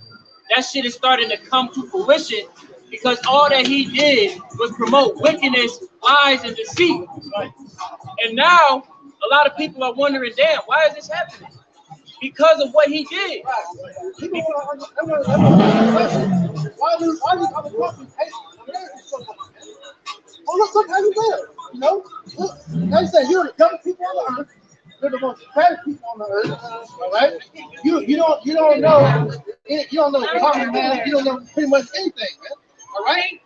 that shit is starting to come to fruition because all that he did was promote wickedness, lies, and deceit. And now a lot of people are wondering, damn, why is this happening? Because of what he did. Why these other countries hate America so much? Oh, look everywhere. Look, like I said, you're the dumbest people on the earth. You're the most pathetic people on the earth. All right. You don't know Muhammad, man. You don't know pretty much anything, man. All right.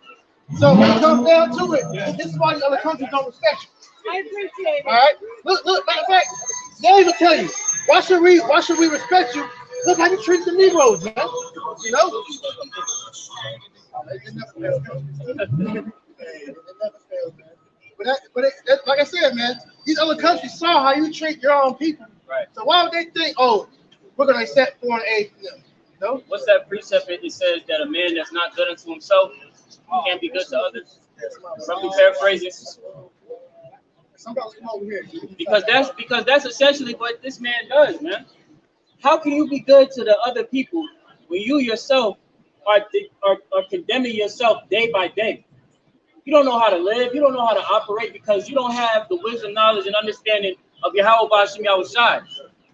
So when it comes down to it, this is why the other countries don't respect you. I appreciate it. All right. Look. Matter of fact, they'll even tell you why should we respect you? Look how you treat the Negroes, man. But like I said, man, these other countries saw how you treat your own people. Right. So why would they think, oh, we're gonna accept foreign aid from them? No. What's that precept? It says that a man that's not good unto himself can't be good to others. Roughly paraphrasing. Somebody come over here. Because that's essentially what this man does, man. How can you be good to the other people when you yourself are condemning yourself day by day? You don't know how to live. You don't know how to operate because you don't have the wisdom, knowledge, and understanding of Yahweh Bashim Yahushai.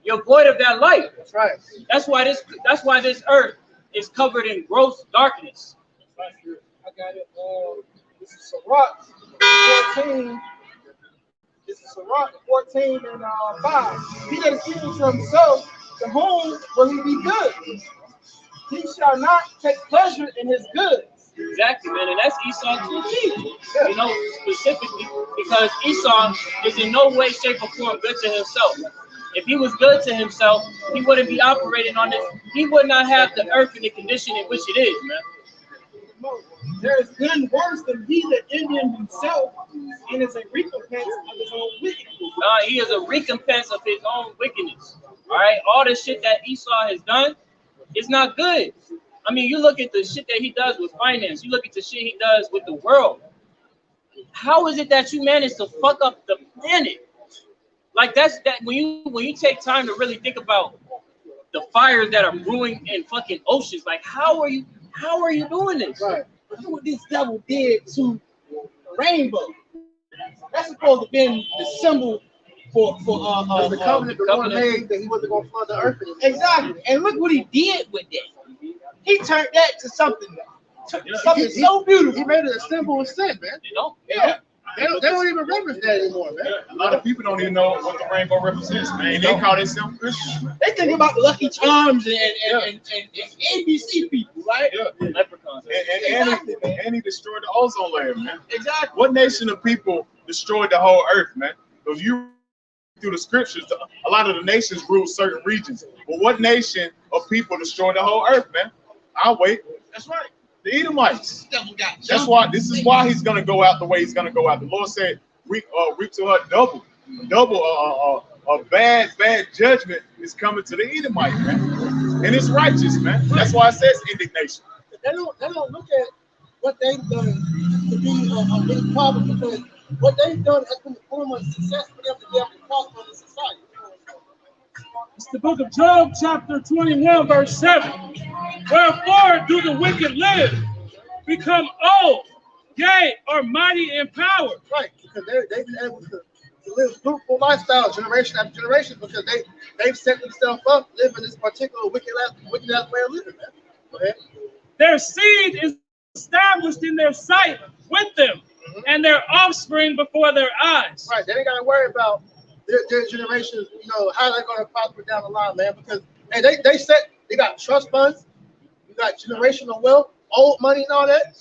You're void of that light. That's right. That's why this earth is covered in gross darkness. I got it. This is Sirach 14. This is Sirach 14 and 5. He that is evil to himself, to whom will he be good? He shall not take pleasure in his goods. Exactly, man, and that's Esau to a T. You know, specifically because Esau is in no way, shape, or form good to himself. If he was good to himself, he wouldn't be operating on this. He would not have the earth in the condition in which it is, man. There is none worse than he that envieth himself, and is a recompense of his own wickedness. He is a recompense of his own wickedness. All right, all the shit that Esau has done is not good. I mean, you look at the shit that he does with finance. You look at the shit he does with the world. How is it that you manage to fuck up the planet? Like that when you take time to really think about the fires that are brewing in fucking oceans, like how are you doing this? Right. But look what this devil did to rainbow. That's supposed to have been the symbol for the covenant the Lord made that he wasn't going to flood the earth. Exactly. And look what he did with that. He turned that to something so beautiful. He made it a symbol of sin, man. You know? Yeah. They don't even reference that anymore, man. A lot of people don't even know what the rainbow represents, man. They call themselves Christians, man. They think about Lucky Charms and ABC people, right? Yeah. Leprechauns. And he destroyed the ozone layer, man. Exactly. What nation of people destroyed the whole earth, man? Because you through the scriptures, a lot of the nations rule certain regions. But what nation of people destroyed the whole earth, man? I'll wait. That's right. The Edomites. That's why. This is why he's gonna go out the way he's gonna go out. The Lord said, "Reap to her double. A bad judgment is coming to the Edomites, man, and it's righteous, man. That's why it says indignation." They don't look at what they've done to be a big problem, because what they've done has been the form of success for them to be able to prosper in society. It's the book of Job, chapter 21, verse 7. Wherefore do the wicked live, become old, yea, or mighty in power? Right, because they've been able to live fruitful lifestyle generation after generation, because they've set themselves up living this particular wicked ass way of living, man. Go ahead. Their seed is established in their sight with them, and their offspring before their eyes. Right, they ain't got to worry about their generations, how they're going to prosper down the line, man, because hey, they got trust funds, you got generational wealth, old money and all that,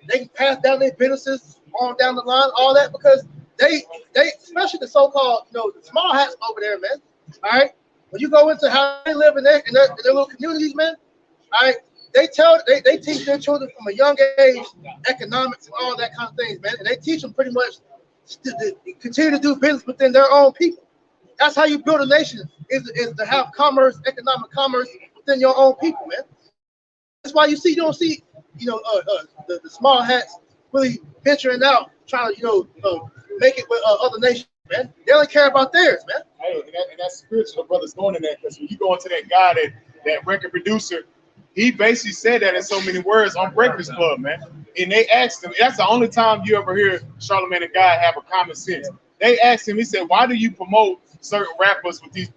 they can pass down their businesses on down the line, all that, because they especially the so-called, the small hats over there, man, all right, when you go into how they live in their little communities, man, all right, they teach their children from a young age economics and all that kind of things, man, and they teach them pretty much to continue to do business within their own people. That's how you build a nation, is to have commerce, economic commerce within your own people, man. That's why you don't see, the small hats really venturing out, trying to, make it with other nations, man. They don't care about theirs, man. Hey, and that's spiritual, brothers, going in that, because when you go into that guy, that record producer, he basically said that in so many words on Breakfast Club, man. And they asked him, that's the only time you ever hear Charlamagne and Guy have a common sense. They asked him, he said, why do you promote certain rappers with these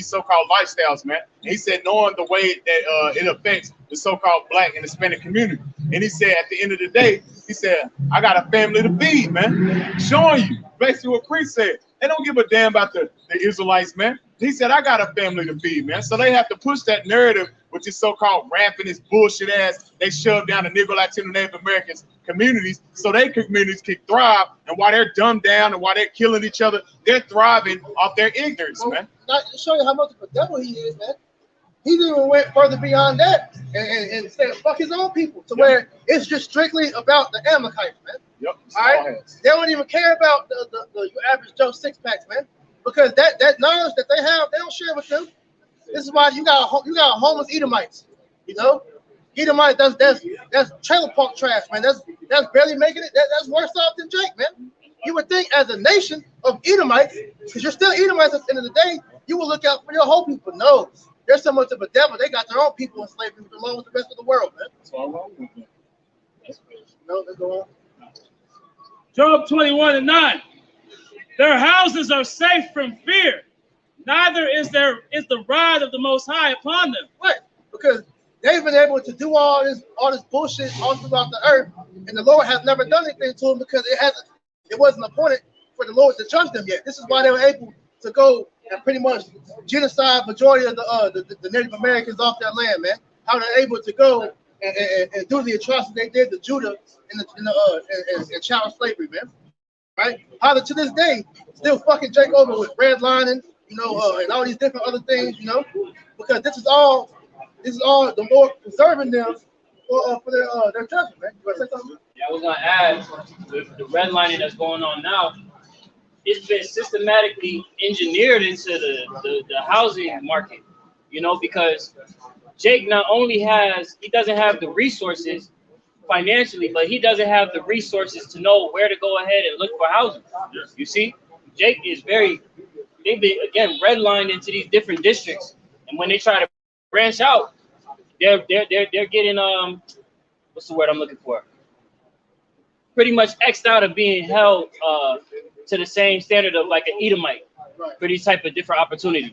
so-called lifestyles, man? And he said, knowing the way that it affects the so-called Black and Hispanic community. And he said, at the end of the day, he said, I got a family to feed, man. Showing you basically what Chris said. They don't give a damn about the Israelites, man. He said, I got a family to feed, man. So they have to push that narrative with this so-called rap and this bullshit ass they shove down the Negro, Latino, Native Americans communities so their communities can thrive. And while they're dumbed down and while they're killing each other, they're thriving off their ignorance, man. Not to show you how much of a devil he is, man. He even went further beyond that and said, fuck his own people, to where it's just strictly about the Amalekites, man. Yep. All right? They don't even care about the your average Joe six-packs, man. Because that knowledge that they have, they don't share with them. This is why you got homeless Edomites, Edomites, that's trailer park trash, man. That's barely making it. That's worse off than Jake, man. You would think as a nation of Edomites, because you're still Edomites at the end of the day, you will look out for your whole people. No, they're so much of a devil. They got their own people enslaved along with the rest of the world, man. That's all wrong with them. Let's go on. Job 21:9. Their houses are safe from fear, neither is the rod of the Most High upon them. Right, because they've been able to do all this bullshit all throughout the earth, and the Lord has never done anything to them because it wasn't appointed for the Lord to judge them yet. This is why they were able to go and pretty much genocide majority of the Native Americans off that land, man. How they're able to go and do the atrocity they did to Judah in child slavery, man. Right? How to this day still fucking Jake over with redlining, and all these different other things, because this is all the Lord preserving them for their judgment, man. You want to say something? Yeah, I was gonna add with the redlining that's going on now. It's been systematically engineered into the housing market, because Jake not only doesn't have the resources financially, but he doesn't have the resources to know where to go ahead and look for housing. You see, Jake is they've been, again, redlined into these different districts, and when they try to branch out, they're getting, what's the word I'm looking for? Pretty much X'd out of being held to the same standard of like an Edomite for these type of different opportunities.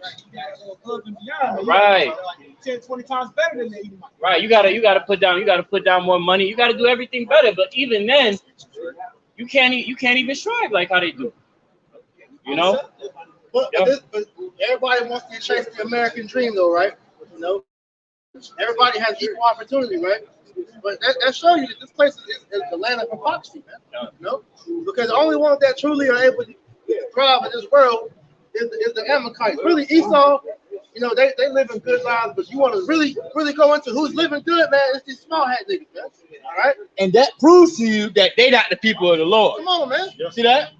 Right. 10, 20 times better than they. Right. You gotta put down more money. You gotta do everything better. But even then, you can't even strive like how they do. But everybody wants to chase the American dream, though, right? Everybody has equal opportunity, right? But that shows you that this place is the land of hypocrisy, man. Because the only ones that truly are able to thrive in this world is the Amalekites. Really, Esau, they live in good lives, but you want to really go into who's living good, man, it's these small hat niggas, man. All right? And that proves to you that they not the people of the Lord. Come on, man. Yeah. See that?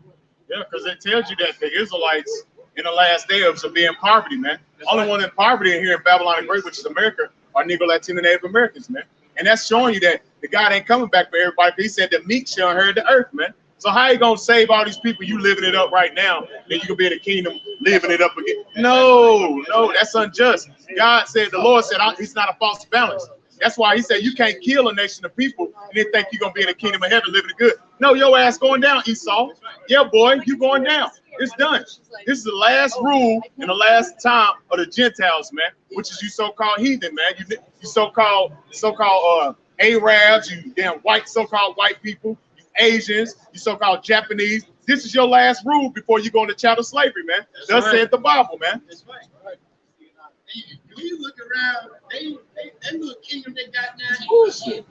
Yeah, because it tells you that the Israelites in the last days will be in poverty, man. Only one in poverty in here in Babylon the Great, which is America, are Negro, Latino, Native Americans, man. And that's showing you that the God ain't coming back for everybody. He said the meek shall inherit the earth, man. So how you gonna save all these people you living it up right now? Then you can be in the kingdom living it up again? No, that's unjust. God said, the Lord said, he's not a false balance. That's why he said you can't kill a nation of people and then think you're gonna be in the kingdom of heaven living it good. No, your ass going down, Esau. Yeah, boy, you going down. It's done. This is the last rule and the last time of the Gentiles, man, which is you so-called heathen, man. You so-called Arabs, you damn white so-called white people, you Asians, you so-called Japanese. This is your last rule before you go into chattel slavery, man. Thus said the Bible, man. That's right. When you look around, that little kingdom they got now, bullshit.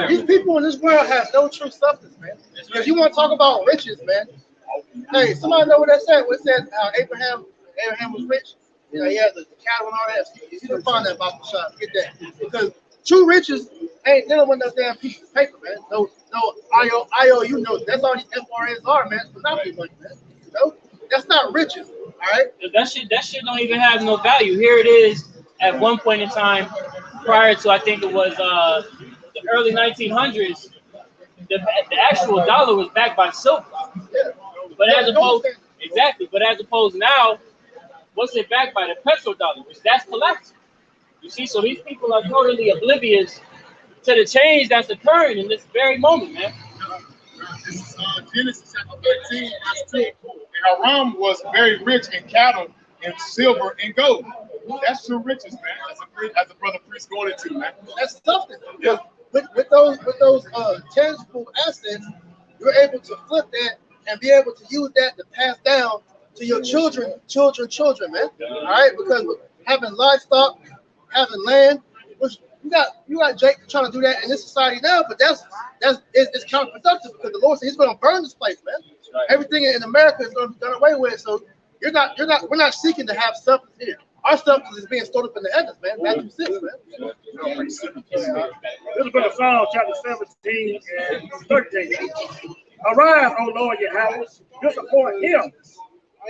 These people in this world have no true substance, man. If you want to talk about riches, man, hey, somebody know what that said? What it said Abraham was rich? He had the cattle and all that. You can find that about the shop. Get that. Because true riches ain't dealing with no damn piece of paper, man. No IOU notes. That's all these FRAs are, man. It's monopoly money, man. That's not riches. All right. That shit don't even have no value. Here it is at one point in time, prior to, I think it was the early 1900s. The actual dollar was backed by silver. But as opposed now, what's it backed by? The petrodollar, which that's collapsing. You see, so these people are totally oblivious to the change that's occurring in this very moment, man. This is Genesis chapter 13, verse 2. And Haram was very rich in cattle and silver and gold. That's true riches, man. As a brother priest going into, man. That's something. Yeah. With those tangible assets, you're able to flip that and be able to use that to pass down to your children, man. All right, because having livestock, having land, which you got Jake trying to do that in this society now, but it's counterproductive because the Lord said He's going to burn this place, man. Everything in America is going to be done away with. So we're not seeking to have substance here. Our substance is being stored up in the heavens, man. Matthew 6, man. This is from Psalm chapter 17 and 13. Arise, O Lord Yahweh, disappoint him,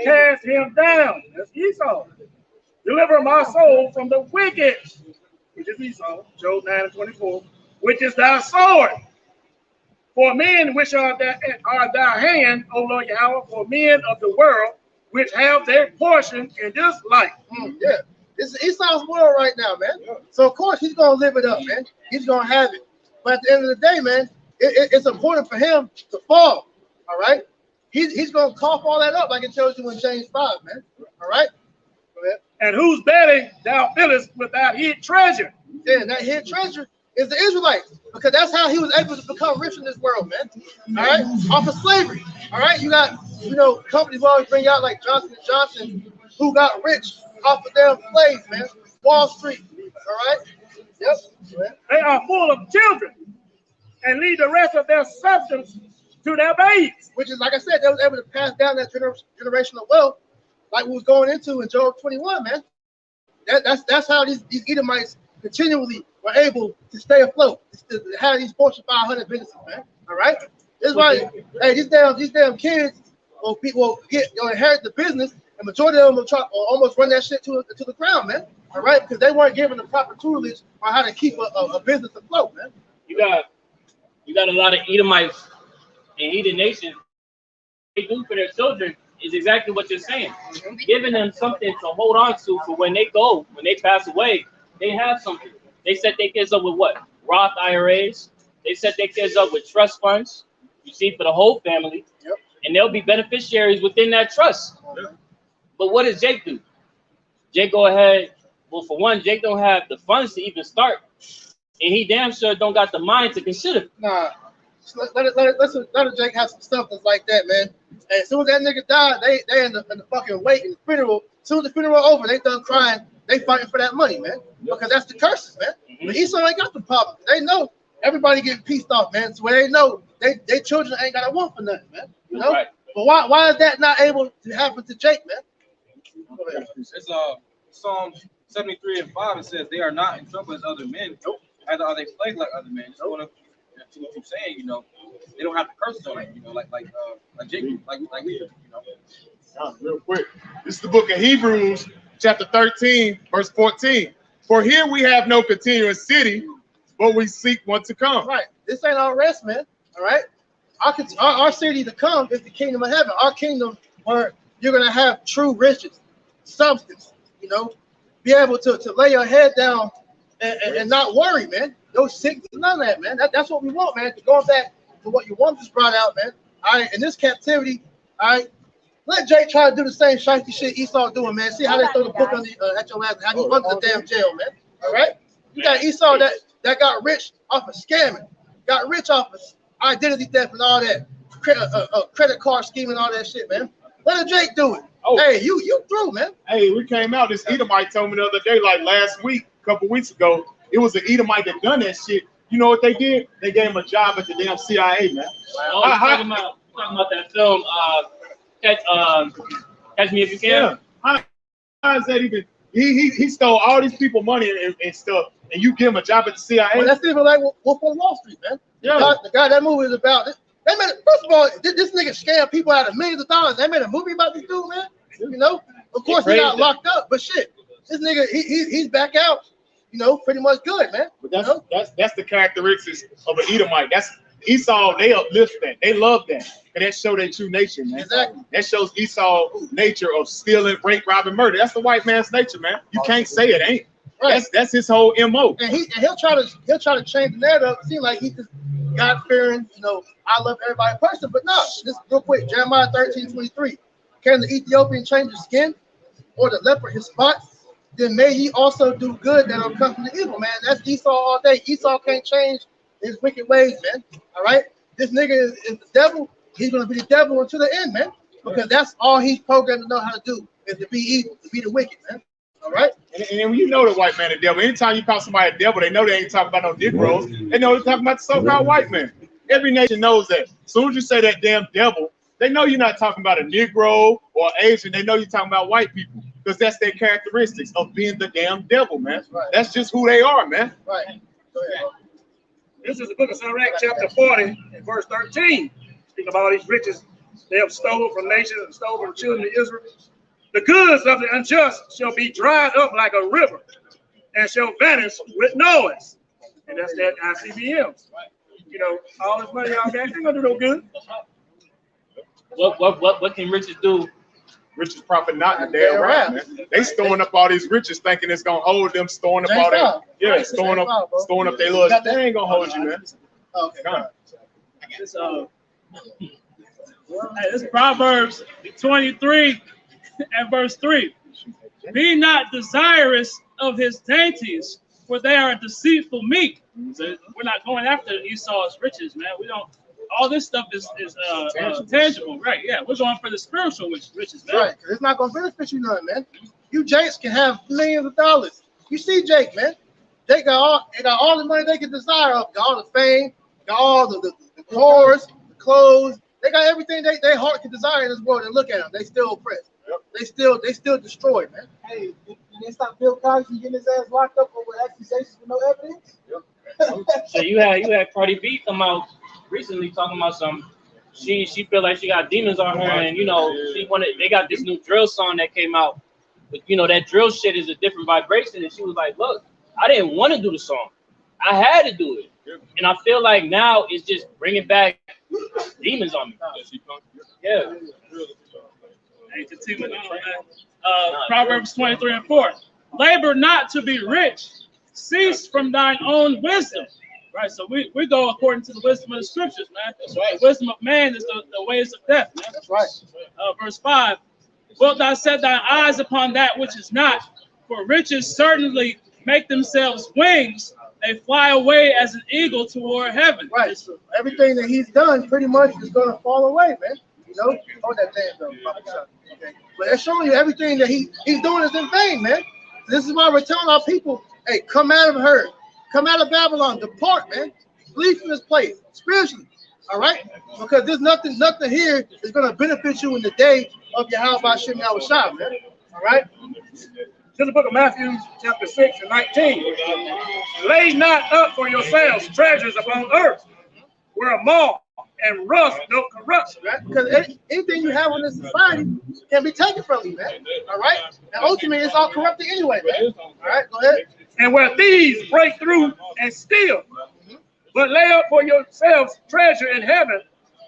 cast him down. That's Esau. Deliver my soul from the wicked, which is Esau, Job 9 and 24, which is thy sword. For men which are thy hand, O Lord Yahweh, for men of the world, which have their portion in this life. Yeah, this is Esau's world right now, man. So of course he's gonna live it up, man. He's gonna have it. But at the end of the day, man, it's important for him to fall. All right, he's gonna cough all that up like it tells you in James 5, man. All right, go ahead. and whose belly thou fillest with thy hid treasure. Yeah, that hid treasure is the Israelites, because that's how he was able to become rich in this world, man. All right, off of slavery. All right, you got, companies always bring out like Johnson & Johnson, who got rich off of damn slaves, man. Wall Street. All right. Yep. They are full of children and leave the rest of their substance to their babes. Which is, like I said, they was able to pass down that generational wealth, like we was going into in Job 21, man. That's how these Edomites continually were able to stay afloat, to have these Fortune 500 businesses, man. All right. That's why, hey, these damn kids will inherit the business, and majority of them will almost run that shit to the ground, man. All right, because they weren't given the proper tutelage on how to keep a business afloat, man. You got a lot of Edomites in Edom Nation. They do for their children is exactly what you're saying. Giving them something to hold on to for when they pass away, they have something. They set their kids up with what? Roth IRAs. They set their kids up with trust funds, you see, for the whole family. Yep. And they'll be beneficiaries within that trust. Yep. But what does Jake do? Jake go ahead. Well, for one, Jake don't have the funds to even start. And he damn sure don't got the mind to consider. Nah. Let Jake have some stuff that's like that, man. And as soon as that nigga died, they in the fucking wake in the funeral. As soon as the funeral over, they done crying. They fighting for that money, man. Because that's the curses, man. But Esau ain't got the problem. They know everybody getting pieced off, man. So they know they children ain't got a want for nothing, man. You know? Right. But why is that not able to happen to Jake, man? It's Psalms 73 and 5. It says they are not in trouble as other men. Nope. Neither are they plagued like other men. Just want to what you're saying, they don't have the curses on it, like Jacob, like we do, Real quick. This is the book of Hebrews, chapter 13, verse 14. For here we have no continuous city, but we seek one to come. Right. This ain't our rest, man. All right. Our city to come is the kingdom of heaven. Our kingdom where you're gonna have true riches, substance, be able to lay your head down and not worry, man. No sickness, none of that, man. That's what we want, man. Going back to what your woman just brought out, man. All right, in this captivity, all right, let Jake try to do the same shifty shit Esau doing, man. See how they throw the book on at your ass, how he under the damn jail, man. All right, you got Esau that got rich off of scamming, got rich off of identity theft and all that, credit card scheming, all that shit, man. Let Jake do it. Oh. Hey, you through, man. Hey, we came out. This Edomite told me the other day, like last week, a couple weeks ago, it was an Edomite that done that shit. You know what they did? They gave him a job at the damn CIA, man. Oh, talking about that film, Catch Me If You Can. Yeah. How is that even? He stole all these people money and stuff, and you give him a job at the CIA. Well, that's even like Wolf on Wall Street, man. Yeah. The guy that movie is about. They made first of all, this nigga scammed people out of millions of dollars. They made a movie about this dude, man. Of course he got locked up, but shit, this nigga he's back out. Pretty much good, man. But that's the characteristics of an Edomite. That's Esau. They uplift that. They love that, and that show their true nature, man. Exactly. That shows Esau's nature of stealing, rape, robbing, murder. That's the white man's nature, man. You can't say it ain't. Right. That's his whole MO. And he'll try to change the narrative. Seem like he just God fearing, I love everybody person. But no, just real quick, Jeremiah 13:23. Can the Ethiopian change his skin, or the leopard his spots? Then may he also do good that will come from the evil, man. That's Esau all day. Esau can't change his wicked ways, man. All right? This nigga is the devil. He's going to be the devil until the end, man. Because that's all he's programmed to know how to do is to be evil, to be the wicked, man. All right? And when you know the white man the devil, anytime you call somebody a devil, they know they ain't talking about no Negroes. They know they're talking about the so-called white man. Every nation knows that. As soon as you say that damn devil, they know you're not talking about a Negro or Asian. They know you're talking about white people. Because that's their characteristics of being the damn devil, man. Right. That's just who they are, man. Right. This is the book of Sirach, chapter 40, and verse 13. Speaking about all these riches they have stolen from nations and stolen from the children of Israel. The goods of the unjust shall be dried up like a river and shall vanish with noise. And that's that ICBM. All this money y'all got, ain't gonna do no good. What can riches do? Riches profit not in the damn right, man. They storing up all these riches thinking it's gonna hold them, storing up all that. Yeah, storing up their little. They ain't gonna hold you, man. Okay. This is Proverbs 23 and verse 3. Be not desirous of his dainties, for they are deceitful meat. So we're not going after Esau's riches, man. We don't. All this stuff is tangible, right? Yeah, we're going for the spiritual riches, man. Right, because it's not going to benefit you none, man. You Jakes can have millions of dollars. You see Jake, man. They got all the money they can desire of. Got all the fame, got all the cars, the clothes. They got everything they heart can desire in this world. And look at them, they still oppressed. Yep. They still destroyed, man. Hey, did they stop Bill Cosby getting his ass locked up over accusations with no evidence? Yep. So you had Cardi B come out recently talking about some. She feel like she got demons on her, and they got this new drill song that came out, but that drill shit is a different vibration, and she was like, look, I didn't want to do the song, I had to do it, and I feel like now it's just bringing back demons on me. Yeah. Hey, continue on, Proverbs 23:4. Labor not to be rich, cease from thine own wisdom. Right, so we go according to the wisdom of the scriptures, man. That's right. The wisdom of man is the ways of death, man. That's right. Verse 5. Wilt thou set thine eyes upon that which is not? For riches certainly make themselves wings. They fly away as an eagle toward heaven. Right. So everything that he's done pretty much is going to fall away, man. Hold that thing, though. Okay. But it's showing you everything that he's doing is in vain, man. This is why we're telling our people, hey, come out of her. Come out of Babylon, depart, man. Leave from this place, spiritually. All right? Because there's nothing here that's going to benefit you in the day of your How About Shem Yahushua, man. All right? To the book of Matthew, chapter 6 and 19. Lay not up for yourselves treasures upon earth, where a moth and rust don't corrupt. Right? Because anything you have in this society can be taken from you, man. All right? And ultimately, it's all corrupted anyway, man. All right? Go ahead. And where thieves break through and steal. But lay up for yourselves treasure in heaven,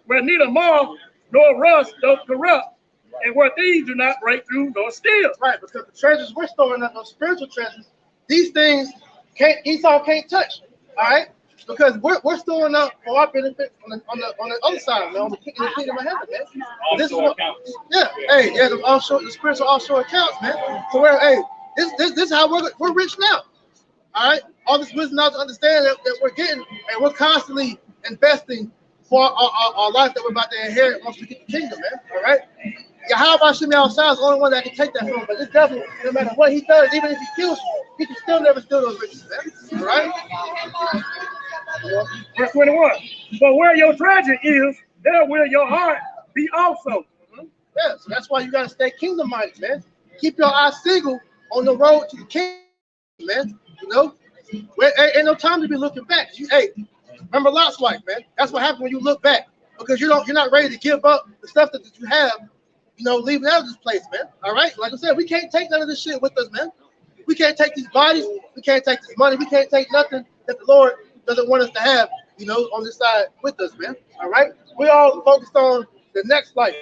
where neither moth nor rust doth corrupt, and where thieves do not break through nor steal. Right, because the treasures we're storing up, those spiritual treasures, these things Esau can't touch. All right? Because we're storing up for our benefit on the other side, man, on the kingdom of heaven, man. This is what, the spiritual offshore accounts, man. So this is how we're rich now. All right, all this wisdom now to understand that we're getting, and we're constantly investing for our life that we're about to inherit once we get the kingdom, man. All right, Yahweh Shem Yahushua is the only one that can take that from him. But this devil, no matter what he does, even if he kills you, he can still never steal those riches, man. All right. Verse 21. But where your treasure is, there will your heart be also. Yeah, so that's why you gotta stay kingdom minded, man. Keep your eyes single on the road to the kingdom, man. Ain't no time to be looking back. Remember Lot's wife, man. That's what happens when you look back, because you're not ready to give up the stuff that you have, leaving out of this place, man. All right, like I said, we can't take none of this shit with us, man. We can't take these bodies, we can't take this money, we can't take nothing that the Lord doesn't want us to have, on this side with us, man. All right, we all focused on the next life.